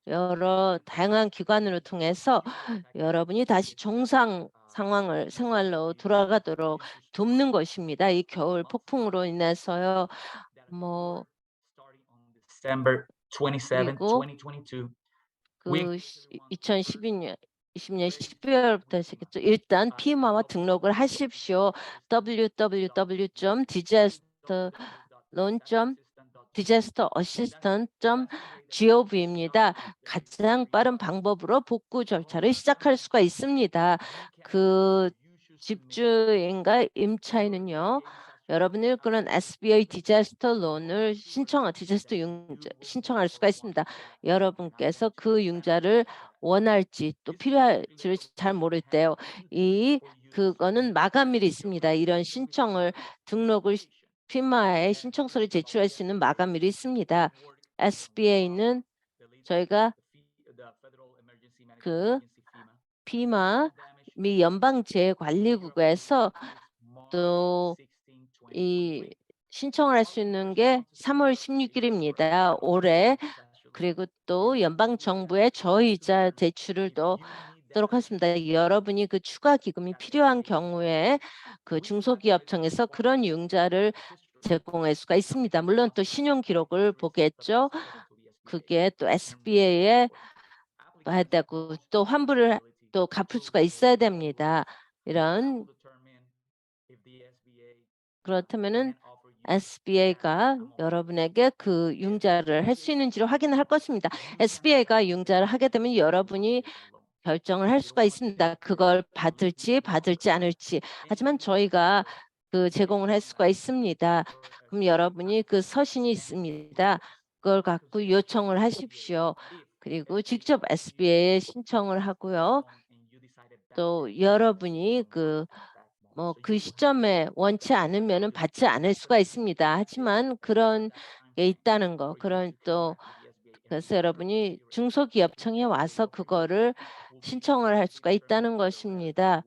여러 다양한 기관으로 통해서 여러분이 다시 정상 생활로 돌아가도록 돕는 것입니다. 이 겨울 폭풍으로 인해서요. 뭐 December 27, 그리고 2022. 그 2012년 20년 12월부터 시작했죠. 일단 피마와 등록을 하십시오. disasterassistant.gov입니다. 가장 빠른 방법으로 복구 절차를 시작할 수가 있습니다. 그 집주인과 임차인은요. 여러분이 그런 SBA 디자스터 론을 디자스터 융자 신청할 수가 있습니다. 여러분께서 그 융자를 원할지 또 필요할지를 잘 모를 때요. 그거는 마감일이 있습니다. 이런 피마에 신청서를 제출할 수 있는 마감일이 있습니다. SBA는 저희가 그 피마 미 연방재해관리국에서 또 이 신청을 할 수 있는 게 3월 16일입니다. 올해. 그리고 또 연방 정부의 저이자 대출을 또 하도록 하겠습니다. 여러분이 그 추가 기금이 필요한 경우에 그 중소기업청에서 그런 융자를 제공할 수가 있습니다. 물론 또 신용 기록을 보겠죠. 그게 또 SBA에 봐야 되고 또 환불을 또 갚을 수가 있어야 됩니다. 그렇다면은 SBA가 여러분에게 그 융자를 할 수 있는지를 확인을 할 것입니다. SBA가 융자를 하게 되면 여러분이 결정을 할 수가 있습니다. 그걸 받을지 않을지. 하지만 저희가 그 제공을 할 수가 있습니다. 그럼 여러분이 그 서신이 있습니다. 그걸 갖고 요청을 하십시오. 그리고 직접 SBA에 신청을 하고요. 또 여러분이 그 시점에 원치 않으면은 받지 않을 수가 있습니다. 하지만 그런 게 있다는 거. 그래서 여러분이 중소기업청에 와서 그거를 신청을 할 수가 있다는 것입니다.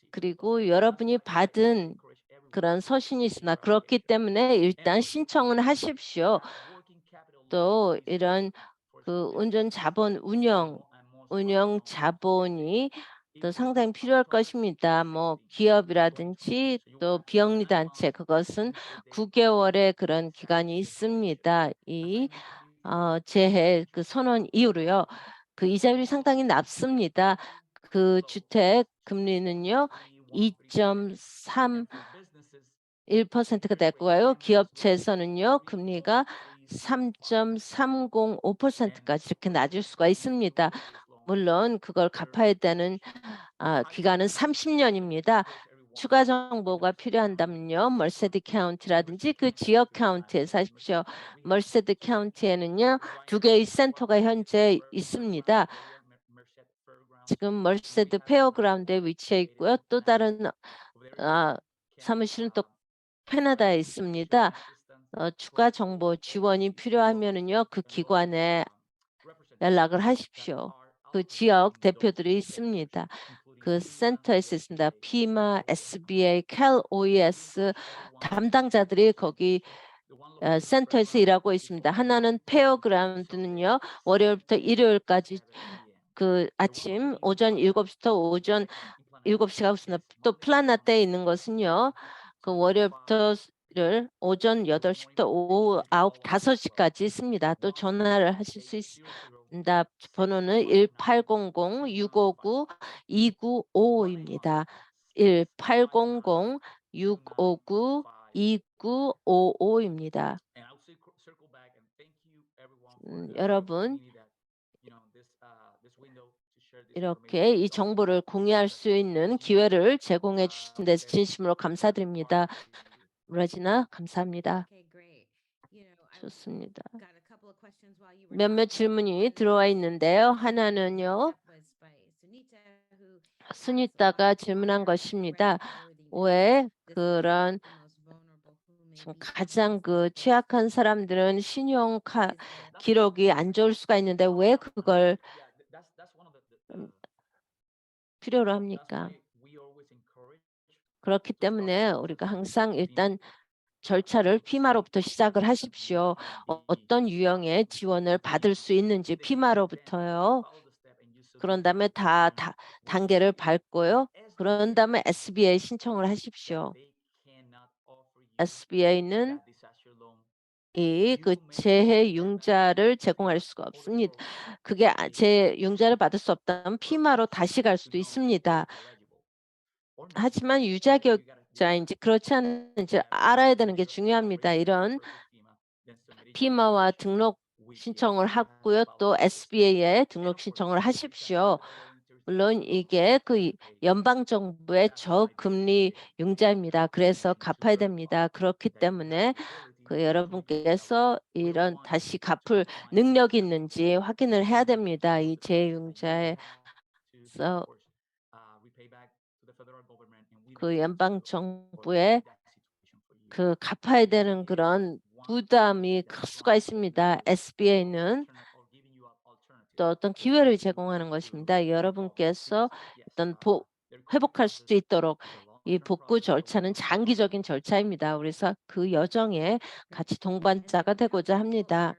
그리고 여러분이 받은 그런 서신이 있으나 그렇기 때문에 일단 신청은 하십시오. 또 이런 그 운영 자본이 또 상당히 필요할 것입니다. 기업이라든지 또 비영리 단체 그것은 9개월의 그런 기간이 있습니다. 이 재해 그 선언 이후로요. 그 이자율이 상당히 낮습니다. 그 주택 금리는요. 2.31%가 됐고요. 기업체에서는요. 금리가 3.305%까지 이렇게 낮을 수가 있습니다. 물론 그걸 갚아야 되는 기간은 30년입니다. 추가 정보가 필요한다면요. 멀세드 카운티라든지 그 지역 카운티에 사십시오. 멀세드 카운티에는요. 2개의 센터가 현재 있습니다. 지금 멀세드 페어그라운드에 위치해 있고요. 또 다른 사무실은 또 캐나다에 있습니다. 추가 정보 지원이 필요하면은요. 그 기관에 연락을 하십시오. 그 지역 대표들이 있습니다. 그 센터에 있습니다. 피마, SBA, 캘 OES 담당자들이 거기 센터에서 일하고 있습니다. 하나는 페어그라운드는요. 월요일부터 일요일까지 그 아침 오전 7시부터 오전 7시가 있습니다. 또 플라나 때에 있는 것은요. 그 월요일부터 오전 8시부터 오후 5시까지 있습니다. 또 전화를 하실 수 있습니다. 번호는 1800-659-2955입니다. 1800-659-2955입니다. 여러분, 이렇게 이 정보를 공유할 수 있는 기회를 제공해 주신 데서 진심으로 감사드립니다. 레지나, 감사합니다. 좋습니다. 몇몇 질문이 들어와 있는데요. 하나는요. 수니타가 질문한 것입니다. 왜 그런 가장 그 취약한 사람들은 신용 기록이 안 좋을 수가 있는데 왜 그걸 필요로 합니까? 그렇기 때문에 우리가 항상 일단 절차를 피마로부터 시작을 하십시오. 어떤 유형의 지원을 받을 수 있는지 피마로부터요. 그런 다음에 다 단계를 밟고요. 그런 다음에 SBA 신청을 하십시오. SBA는 그 재해융자를 제공할 수가 없습니다. 그게 재융자를 받을 수 없다면 피마로 다시 갈 수도 있습니다. 하지만 유자격자인지 그렇지 않은지 알아야 되는 게 중요합니다. 이런 피마와 등록 신청을 하고요. 또 SBA에 등록 신청을 하십시오. 물론 이게 그 연방정부의 저금리 융자입니다. 그래서 갚아야 됩니다. 그렇기 때문에 그 여러분께서 이런 다시 갚을 능력이 있는지 확인을 해야 됩니다. 이 재융자에서 그 연방정부의 그 갚아야 되는 그런 부담이 클 수가 있습니다. SBA는 또 어떤 기회를 제공하는 것입니다. 여러분께서 어떤 회복할 수 있도록 이 복구 절차는 장기적인 절차입니다. 그래서 그 여정에 같이 동반자가 되고자 합니다.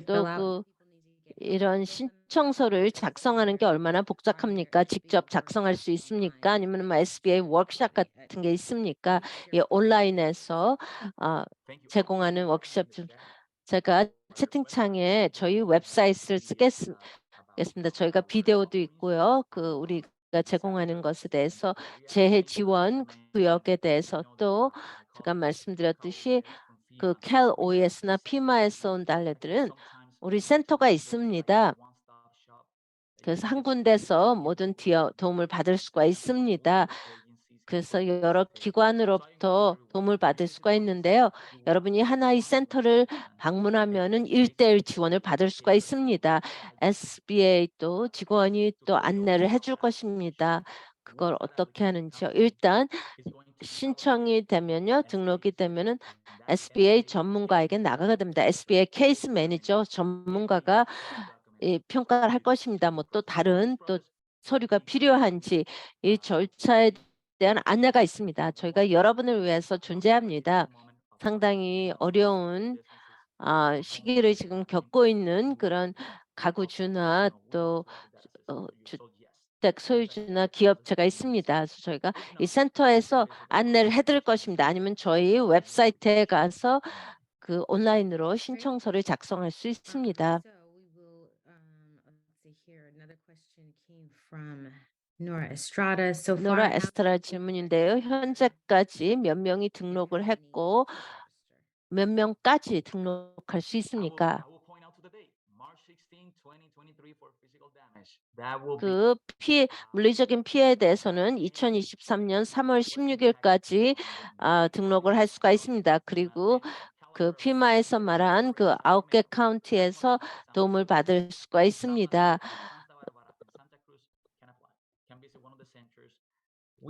또 이런 신청서를 작성하는 게 얼마나 복잡합니까? 직접 작성할 수 있습니까? 아니면 SBA 워크숍 같은 게 있습니까? 온라인에서 제공하는 워크숍 제가 채팅창에 저희 웹사이트를 쓰겠습니다. 저희가 비디오도 있고요. 우리가 제공하는 것에 대해서 재해 지원 구역에 대해서 또 제가 말씀드렸듯이 그 캘 OES나 피마에서 온 달러들은 우리 센터가 있습니다. 그래서 한 군데서 모든 도움을 받을 수가 있습니다. 그래서 여러 기관으로부터 도움을 받을 수가 있는데요. 여러분이 하나의 센터를 방문하면은 1대1 지원을 받을 수가 있습니다. SBA도 직원이 또 안내를 해줄 것입니다. 그걸 어떻게 하는지요? 일단 신청이 되면요, 등록이 되면은 SBA 전문가에게 나가게 됩니다. SBA 케이스 매니저 전문가가 평가를 할 것입니다. 뭐 또 다른 또 서류가 필요한지 이 절차에 대한 안내가 있습니다. 저희가 여러분을 위해서 존재합니다. 상당히 어려운 시기를 지금 겪고 있는 그런 가구주나 또 주택 소유주나 기업체가 있습니다. 그래서 저희가 이 센터에서 안내를 해드릴 것입니다. 아니면 저희 웹사이트에 가서 그 온라인으로 신청서를 작성할 수 있습니다. So we will, let's see here. Another question came from Nora Estrada. So far, 노라 how 에스트라 질문인데요. 현재까지 몇 명이 등록을 했고 몇 명까지 등록할 수 있습니까? I will point out to the date, March 16, 2023 for physical damage. That will be 그 물리적인 피해에 대해서는 2023년 3월 16일까지 등록을 할 수가 있습니다. 그리고 그 피마에서 말한 그 9개 카운티에서 도움을 받을 수가 있습니다.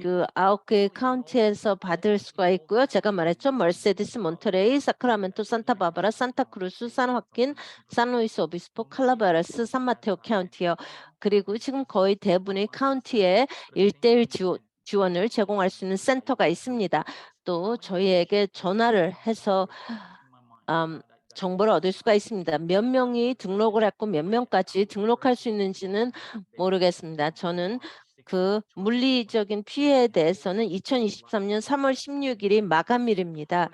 그 9개 카운티에서 받을 수가 있고요. 제가 말했죠. 머세디스, 몬터레이, 사크라멘토, 산타바바라, 산타크루스, 산호킨, 산루이스 오비스포, 칼라바레스, 산마테오 카운티요. 그리고 지금 거의 대부분의 카운티에 1대1 지원을 제공할 수 있는 센터가 있습니다. 또 저희에게 전화를 해서 정보를 얻을 수가 있습니다. 몇 명이 등록을 했고 몇 명까지 등록할 수 있는지는 모르겠습니다. 저는 그 물리적인 피해에 대해서는 2023년 3월 16일이 마감일입니다.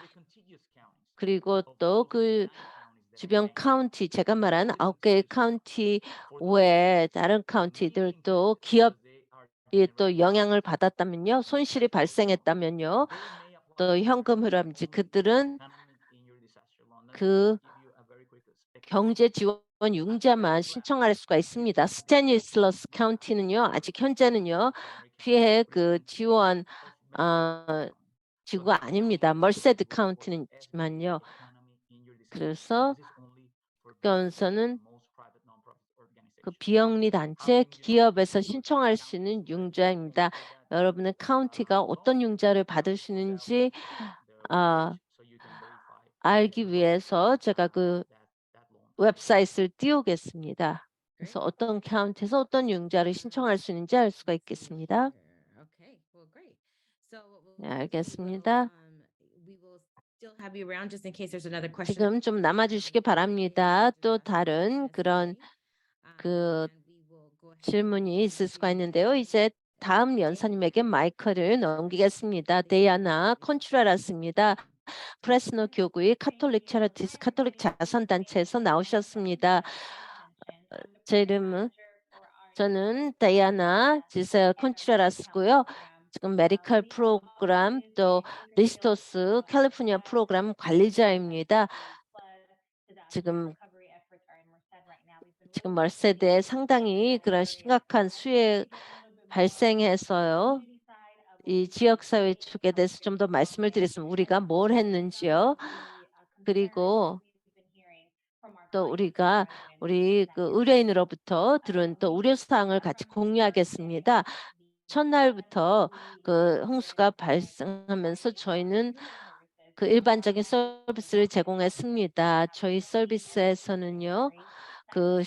그리고 또 그 주변 카운티, 제가 말한 9개의 카운티 외에 다른 카운티들도 기업이 또 영향을 받았다면요, 손실이 발생했다면요, 또 현금흐름지 그들은 그 경제 지원 융자만 신청할 수가 있습니다. 스테니슬러스 카운티는요, 아직 현재는요, 피해 그 지원 지구가 아닙니다. 멀세드 카운티는만요. 그래서 그건서는 그 비영리 단체 기업에서 신청할 수 있는 융자입니다. 여러분의 카운티가 어떤 융자를 받을 수 있는지 알기 위해서 제가 그 웹사이트를 띄우겠습니다. 그래서 어떤 카운티에서 어떤 융자를 신청할 수 있는지 알 수가 있겠습니다. Okay, well, great. So what we'll 네, do is we will, 알겠습니다. we will still have you around just in case there's another question. 지금 좀 남아주시기 바랍니다. 또 다른 그런 그 질문이 있을 수가 있는데요. 이제 다음 연사님에게 마이크를 넘기겠습니다. 데이아나 컨츄라라스입니다. 프레스노 교구의 카톨릭 체리티스 카톨릭 자선단체에서 나오셨습니다. 제 이름은 저는 다이아나 지세 컨츄라라스고요. 지금 메디컬 프로그램 또 리스토스 캘리포니아 프로그램 관리자입니다. 지금 머세드에 상당히 그런 심각한 수해 발생해서요. 이 지역사회 쪽에 대해서 좀 더 말씀을 드렸으면 우리가 뭘 했는지요. 그리고 또 우리가 우리 그 의뢰인으로부터 들은 또 우려사항을 같이 공유하겠습니다. 첫날부터 그 홍수가 발생하면서 저희는 그 일반적인 서비스를 제공했습니다. 저희 서비스에서는요, 그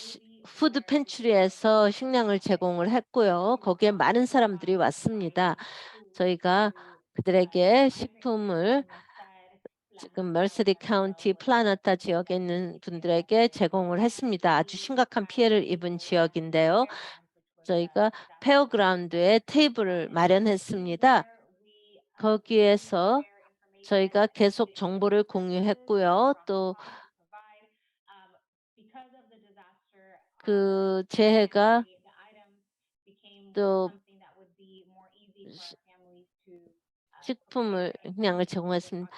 푸드 펜츄리에서 식량을 제공을 했고요. 거기에 많은 사람들이 왔습니다. 저희가 그들에게 식품을 지금 멀세디 카운티 플라나타 지역에 있는 분들에게 제공을 했습니다. 아주 심각한 피해를 입은 지역인데요. 저희가 페어그라운드에 테이블을 마련했습니다. 거기에서 저희가 계속 정보를 공유했고요. 또 그 재해가 또 식품을 식량을 제공했습니다.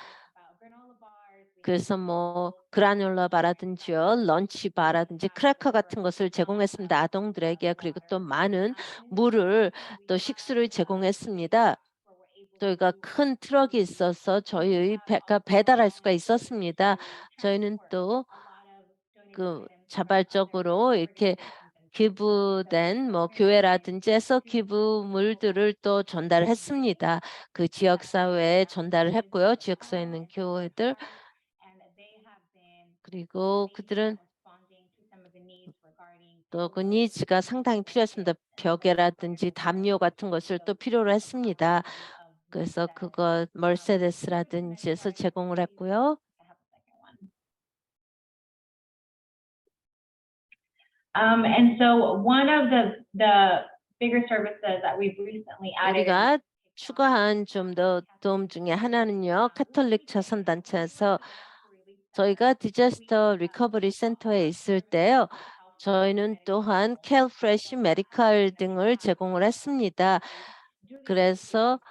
그래서 뭐 그라놀라 바라든지요, 런치 바라든지 크래커 같은 것을 제공했습니다. 아동들에게. 그리고 또 많은 물을 또 식수를 제공했습니다. 저희가 큰 트럭이 있어서 저희 배가 배달할 수가 있었습니다. 저희는 또 그 자발적으로 이렇게 기부된 뭐 교회라든지 해서 기부물들을 또 전달했습니다. 그 지역 사회에 전달을 했고요. 지역사회에 있는 교회들. 그리고 그들은 또 그 니즈가 상당히 필요했습니다. 벽에라든지 담요 같은 것을 또 필요로 했습니다. 그래서 그거 머세데스라든지 해서 제공을 했고요. And so one of the bigger services that we've recently added. 우리가 추가한 좀 더 도움 중에 하나는요. 카톨릭 자선단체에서 저희가 디자스터 리커버리 센터에 있을 때요. 저희는 또한 캘프레시 메디컬 등을 제공을 했습니다. 그래서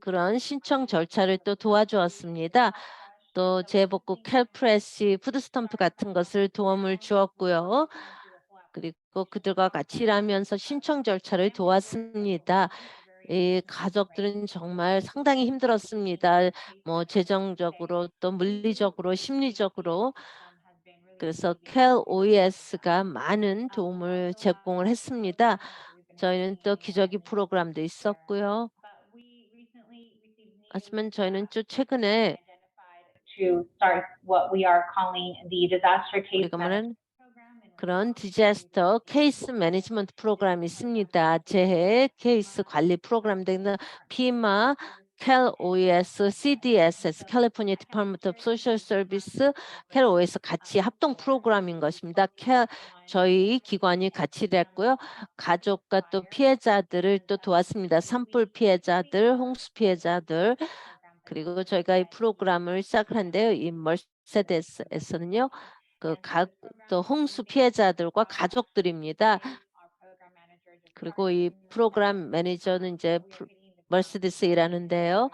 그런 신청 절차를 또 도와주었습니다. 또 재복구 캘프레시 푸드스탬프 같은 것을 도움을 주었고요. 그리고 그들과 같이 일하면서 신청 절차를 도왔습니다. 이 가족들은 정말 상당히 힘들었습니다. 뭐 재정적으로 또 물리적으로 심리적으로. 그래서 캘OES가 많은 도움을 제공을 했습니다. 저희는 또 기저귀 프로그램도 있었고요. 하지만 저희는 좀 최근에 To start what we are calling the disaster case 우리가 management 말하는 그런 디자스터 케이스 매니지먼트 프로그램이 있습니다. 재해 케이스 관리 프로그램 등은 피마, 캘OES, CDSS, 캘리포니아 디파트먼트 오브 소셜 서비스, 캘OES 같이 합동 프로그램인 것입니다. 저희 기관이 같이 일했고요. 가족과 또 피해자들을 또 도왔습니다. 산불 피해자들, 홍수 피해자들. 그리고 저희가 이 프로그램을 시작한데요. 이 머세데스에서는요. 또 홍수 피해자들과 가족들입니다. 그리고 이 프로그램 매니저는 이제 머세데스 일하는데요.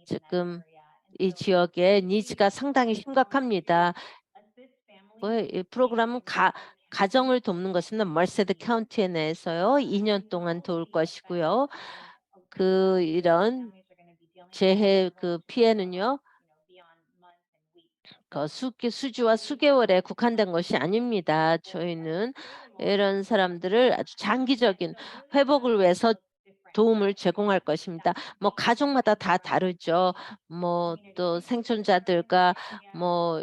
지금 이 지역의 니즈가 상당히 심각합니다. 이 프로그램은 가정을 돕는 것입니다. 머세드 카운티 내에서요. 2년 동안 도울 것이고요. 이런 재해 피해는요. 수주와 수개월에 국한된 것이 아닙니다. 저희는 이런 사람들을 아주 장기적인 회복을 위해서 도움을 제공할 것입니다. 뭐 가족마다 다 다르죠. 뭐 또 생존자들과 뭐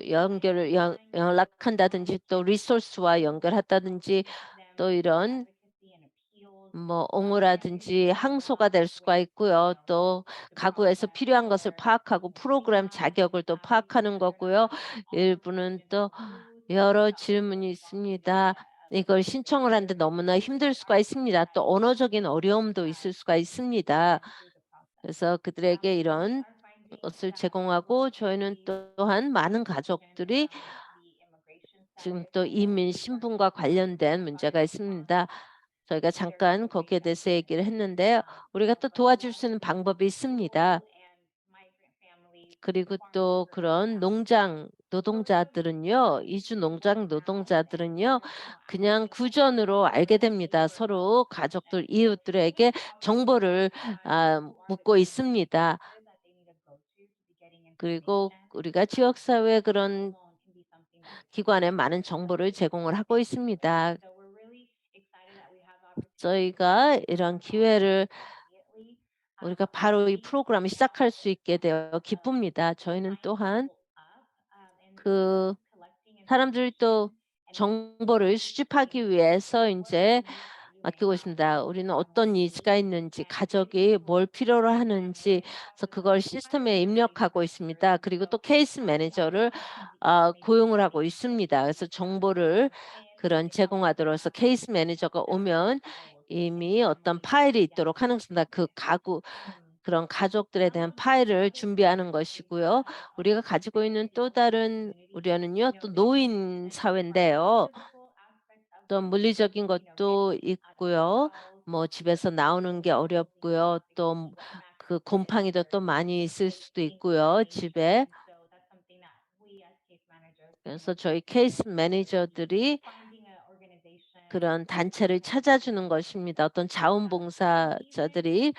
연락한다든지 또 리소스와 연결한다든지 또 이런 뭐 옹호라든지 항소가 될 수가 있고요. 또 가구에서 필요한 것을 파악하고 프로그램 자격을 또 파악하는 거고요. 일부는 또 여러 질문이 있습니다. 이걸 신청을 하는데 너무나 힘들 수가 있습니다. 또 언어적인 어려움도 있을 수가 있습니다. 그래서 그들에게 이런 것을 제공하고 저희는 또한 많은 가족들이 지금 또 이민 신분과 관련된 문제가 있습니다. 저희가 잠깐 거기에 대해서 얘기를 했는데요. 우리가 또 도와줄 수 있는 방법이 있습니다. 그리고 또 그런 농장 노동자들은요, 이주 농장 노동자들은요, 그냥 구전으로 알게 됩니다. 서로 가족들, 이웃들에게 정보를 묻고 있습니다. 그리고 우리가 지역사회 그런 기관에 많은 정보를 제공을 하고 있습니다. 저희가 이런 기회를 우리가 바로 이 프로그램을 시작할 수 있게 되어 기쁩니다. 저희는 또한 사람들이 또 정보를 수집하기 위해서 이제 맡기고 있습니다. 우리는 어떤 니즈가 있는지, 가족이 뭘 필요로 하는지, 그래서 그걸 시스템에 입력하고 있습니다. 그리고 또 케이스 매니저를 고용을 하고 있습니다. 그래서 정보를 제공하도록 해서 케이스 매니저가 오면 이미 어떤 파일이 있도록 하는 것입니다. 그런 가족들에 대한 파일을 준비하는 것이고요. 우리가 가지고 있는 또 다른 우려는요, 또 노인 사회인데요. 또 물리적인 것도 있고요. 뭐 집에서 나오는 게 어렵고요. 또 곰팡이도 또 많이 있을 수도 있고요, 집에. 그래서 저희 케이스 매니저들이 그런 단체를 찾아주는 것입니다. 어떤 자원봉사자들이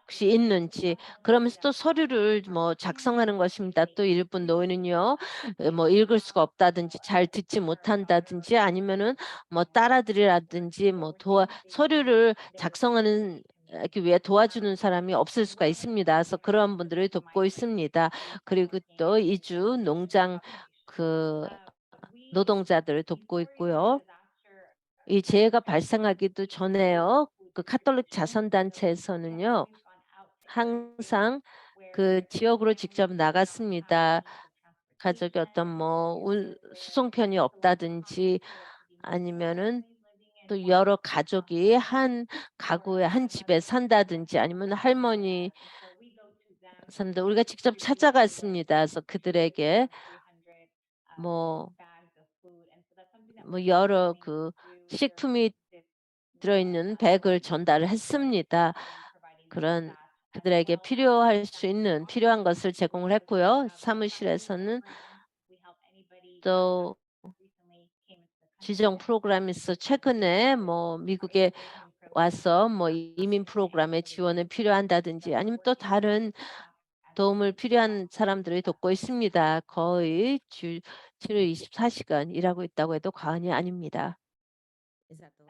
혹시 있는지, 그러면서 또 서류를 뭐 작성하는 것입니다. 또 일부 노인은요, 뭐 읽을 수가 없다든지 잘 듣지 못한다든지 아니면은 뭐 딸아들이라든지 뭐 서류를 작성하는 기 위해 도와주는 사람이 없을 수가 있습니다. 그래서 그런 분들을 돕고 있습니다. 그리고 또 이주 농장 노동자들을 돕고 있고요. 이 재해가 발생하기도 전에요. 그 카톨릭 자선단체에서는요, 항상 그 지역으로 직접 나갔습니다. 가족이 어떤 뭐 수송편이 없다든지 아니면은 또 여러 가족이 한 가구에 한 집에 산다든지 아니면 할머니 산다. 우리가 직접 찾아갔습니다. 그래서 그들에게 뭐 여러 그 식품이 들어있는 백을 전달을 했습니다. 그런 그들에게 필요한 것을 제공을 했고요. 사무실에서는 또 지정 프로그램이 있어 최근에 뭐 미국에 와서 뭐 이민 프로그램에 지원을 필요한다든지 아니면 또 다른 도움을 필요한 사람들을 돕고 있습니다. 거의 주 24시간 일하고 있다고 해도 과언이 아닙니다. Is that the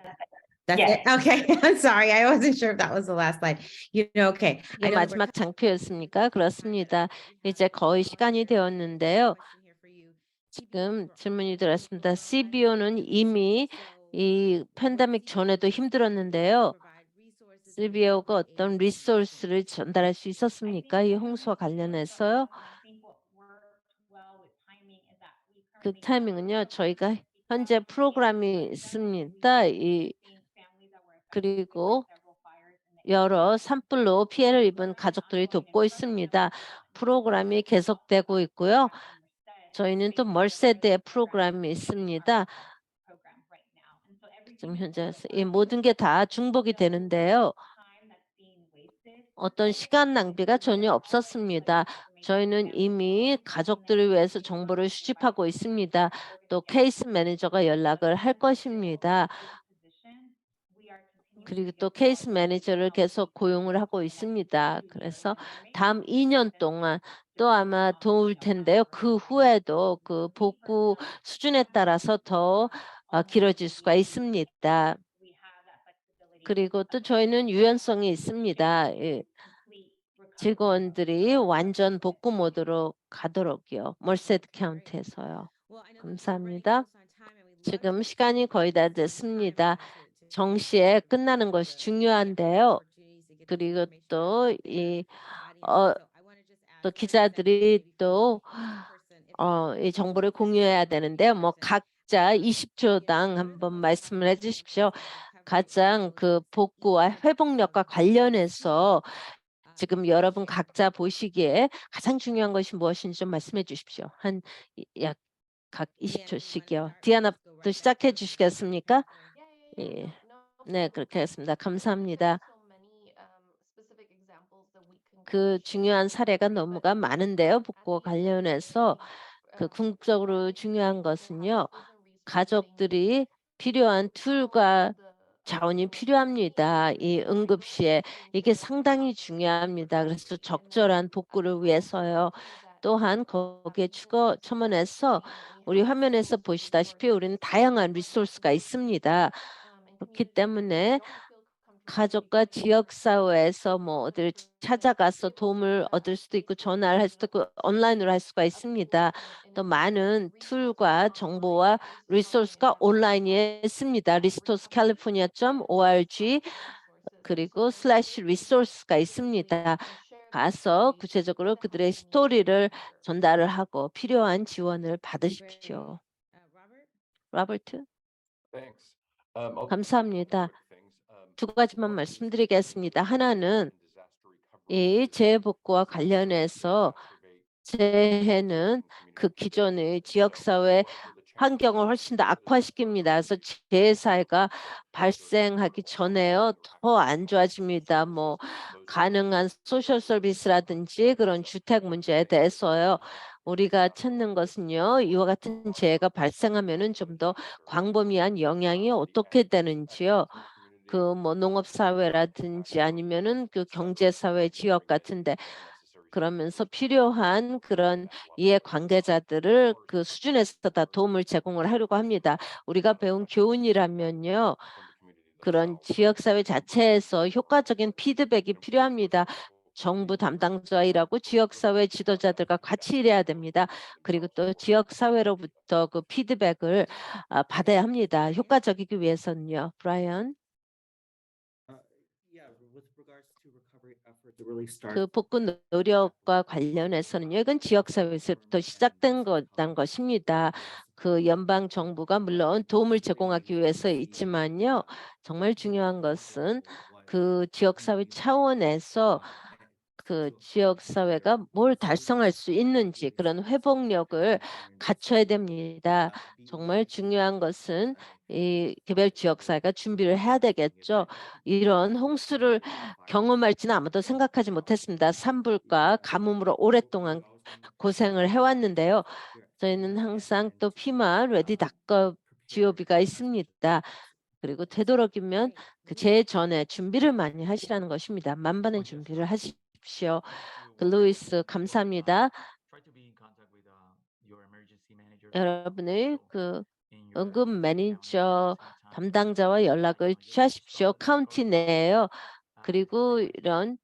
That's Yes. it? Okay. I'm sorry. I wasn't sure if that was the last slide. Okay. 이게 마지막 장표였습니까? 그렇습니다. 이제 거의 시간이 되었는데요. 지금 질문이 들었습니다. CBO는 이미 이 팬데믹 전에도 힘들었는데요. CBO가 어떤 리소스를 전달할 수 있었습니까? 이 홍수와 관련해서요. 그 타이밍은요. 저희가 현재 프로그램이 있습니다. 그리고 여러 산불로 피해를 입은 가족들이 돕고 있습니다. 프로그램이 계속되고 있고요. 저희는 또 멀세대 프로그램이 있습니다. 지금 현재 이 모든 게 다 중복이 되는데요. 어떤 시간 낭비가 전혀 없었습니다. 저희는 이미 가족들을 위해서 정보를 수집하고 있습니다. 또 케이스 매니저가 연락을 할 것입니다. 그리고 또 케이스 매니저를 계속 고용을 하고 있습니다. 그래서 다음 2년 동안 또 아마 도울 텐데요. 그 후에도 그 복구 수준에 따라서 더 길어질 수가 있습니다. 그리고 또 저희는 유연성이 있습니다. 직원들이 완전 복구 모드로 가도록요. 멀세드 카운트에서요. 감사합니다. 지금 시간이 거의 다 됐습니다. 정시에 끝나는 것이 중요한데요. 그리고 또 또 기자들이 또 이 정보를 공유해야 되는데요. 뭐 각자 20초당 한번 말씀을 해주십시오. 가장 그 복구와 회복력과 관련해서 지금 여러분 각자 보시기에 가장 중요한 것이 무엇인지 좀 말씀해 주십시오. 약 각 20초씩이요. 디아나부터 시작해 주시겠습니까? 예. 네, 그렇게 하겠습니다. 감사합니다. 그 중요한 사례가 너무가 많은데요. 복구와 관련해서 그 궁극적으로 중요한 것은요. 가족들이 필요한 툴과 자원이 필요합니다. 이 응급시에 이게 상당히 중요합니다. 그래서 적절한 복구를 위해서요. 또한 거기에 첨언해서 우리 화면에서 보시다시피 우리는 다양한 리소스가 있습니다. 그렇기 때문에 가족과 지역사회에서 뭐 어디를 찾아가서 도움을 얻을 수도 있고 전화를 할 수도 있고 온라인으로 할 수가 있습니다. 또 많은 툴과 정보와 리소스가 온라인에 있습니다. restoscalifornia.org 그리고 /resource가 있습니다. 가서 구체적으로 그들의 스토리를 전달을 하고 필요한 지원을 받으십시오. 로버트? 감사합니다. 두 가지만 말씀드리겠습니다. 하나는 이 재해복구와 관련해서 재해는 그 기존의 지역사회 환경을 훨씬 더 악화시킵니다. 그래서 재해사회가 발생하기 전에요. 더 안 좋아집니다. 뭐 가능한 소셜 서비스라든지 그런 주택 문제에 대해서요. 우리가 찾는 것은요. 이와 같은 재해가 발생하면은 좀 더 광범위한 영향이 어떻게 되는지요. 그 뭐 농업사회라든지 아니면은 그 경제사회 지역 같은데 그러면서 필요한 그런 이해관계자들을 그 수준에서 다 도움을 제공을 하려고 합니다. 우리가 배운 교훈이라면요. 그런 지역사회 자체에서 효과적인 피드백이 필요합니다. 정부 담당자와 일하고 지역사회 지도자들과 같이 일해야 됩니다. 그리고 또 지역사회로부터 그 피드백을 받아야 합니다. 효과적이기 위해서는요. 브라이언. 그 복구 노력과 관련해서는요. 이건 지역사회에서부터 시작된 거란 것입니다. 그 연방 정부가 물론 도움을 제공하기 위해서 있지만요. 정말 중요한 것은 그 지역사회 차원에서 그 지역사회가 뭘 달성할 수 있는지 그런 회복력을 갖춰야 됩니다. 정말 중요한 것은 이 개별 지역사회가 준비를 해야 되겠죠. 이런 홍수를 경험할지는 아무도 생각하지 못했습니다. 산불과 가뭄으로 오랫동안 고생을 해왔는데요. 저희는 항상 또 피마 레디닷컴 GOV가 있습니다. 그리고 되도록이면 그 제전에 준비를 많이 하시라는 것입니다. 만반의 준비를 하십시오. 그 루이스 감사합니다. Try to be in contact with your emergency manager 여러분의 그 in your 응급 county 매니저 at the same time. 담당자와 연락을 취하십시오. 카운티 내에요. 그리고 이런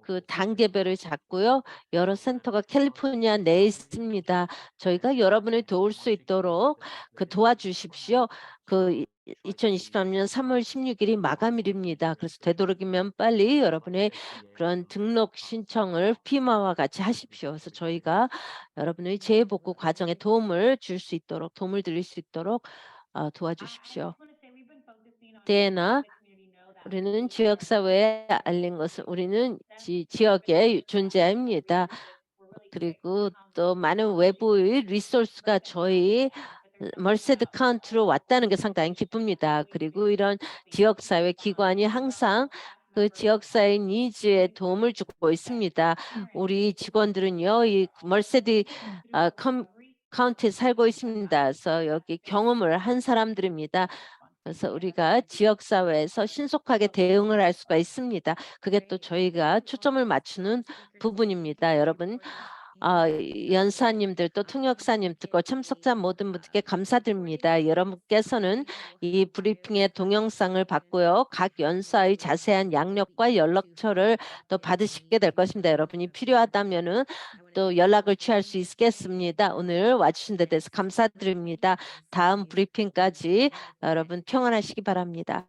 그 단계별을 잡고요. 여러 센터가 캘리포니아 내에 있습니다. 저희가 여러분을 도울 수 있도록 그 도와주십시오. 그 2023년 3월 16일이 마감일입니다. 그래서 되도록이면 빨리 여러분의 그런 등록 신청을 피마와 같이 하십시오. 그래서 저희가 여러분의 재해복구 과정에 도움을 줄 수 있도록 도움을 드릴 수 있도록 도와주십시오. 대나 우리는 지역사회에 알린 것은 우리는 지역에 존재합니다. 그리고 또 많은 외부의 리소스가 저희 멀세드 카운트로 왔다는 게 상당히 기쁩니다. 그리고 이런 지역사회 기관이 항상 그 지역사회 니즈에 도움을 주고 있습니다. 우리 직원들은요, 이 멀세드 카운티에 살고 있습니다. 그래서 여기 경험을 한 사람들입니다. 그래서 우리가 지역사회에서 신속하게 대응을 할 수가 있습니다. 그게 또 저희가 초점을 맞추는 부분입니다. 여러분, 연사님들 또 통역사님들 과 참석자 모든 분들께 감사드립니다. 여러분께서는 이 브리핑의 동영상을 받고요. 각 연사의 자세한 양력과 연락처를 또 받으시게 될 것입니다. 여러분이 필요하다면은 또 연락을 취할 수 있겠습니다. 오늘 와주신 데 대해서 감사드립니다. 다음 브리핑까지 여러분 평안하시기 바랍니다.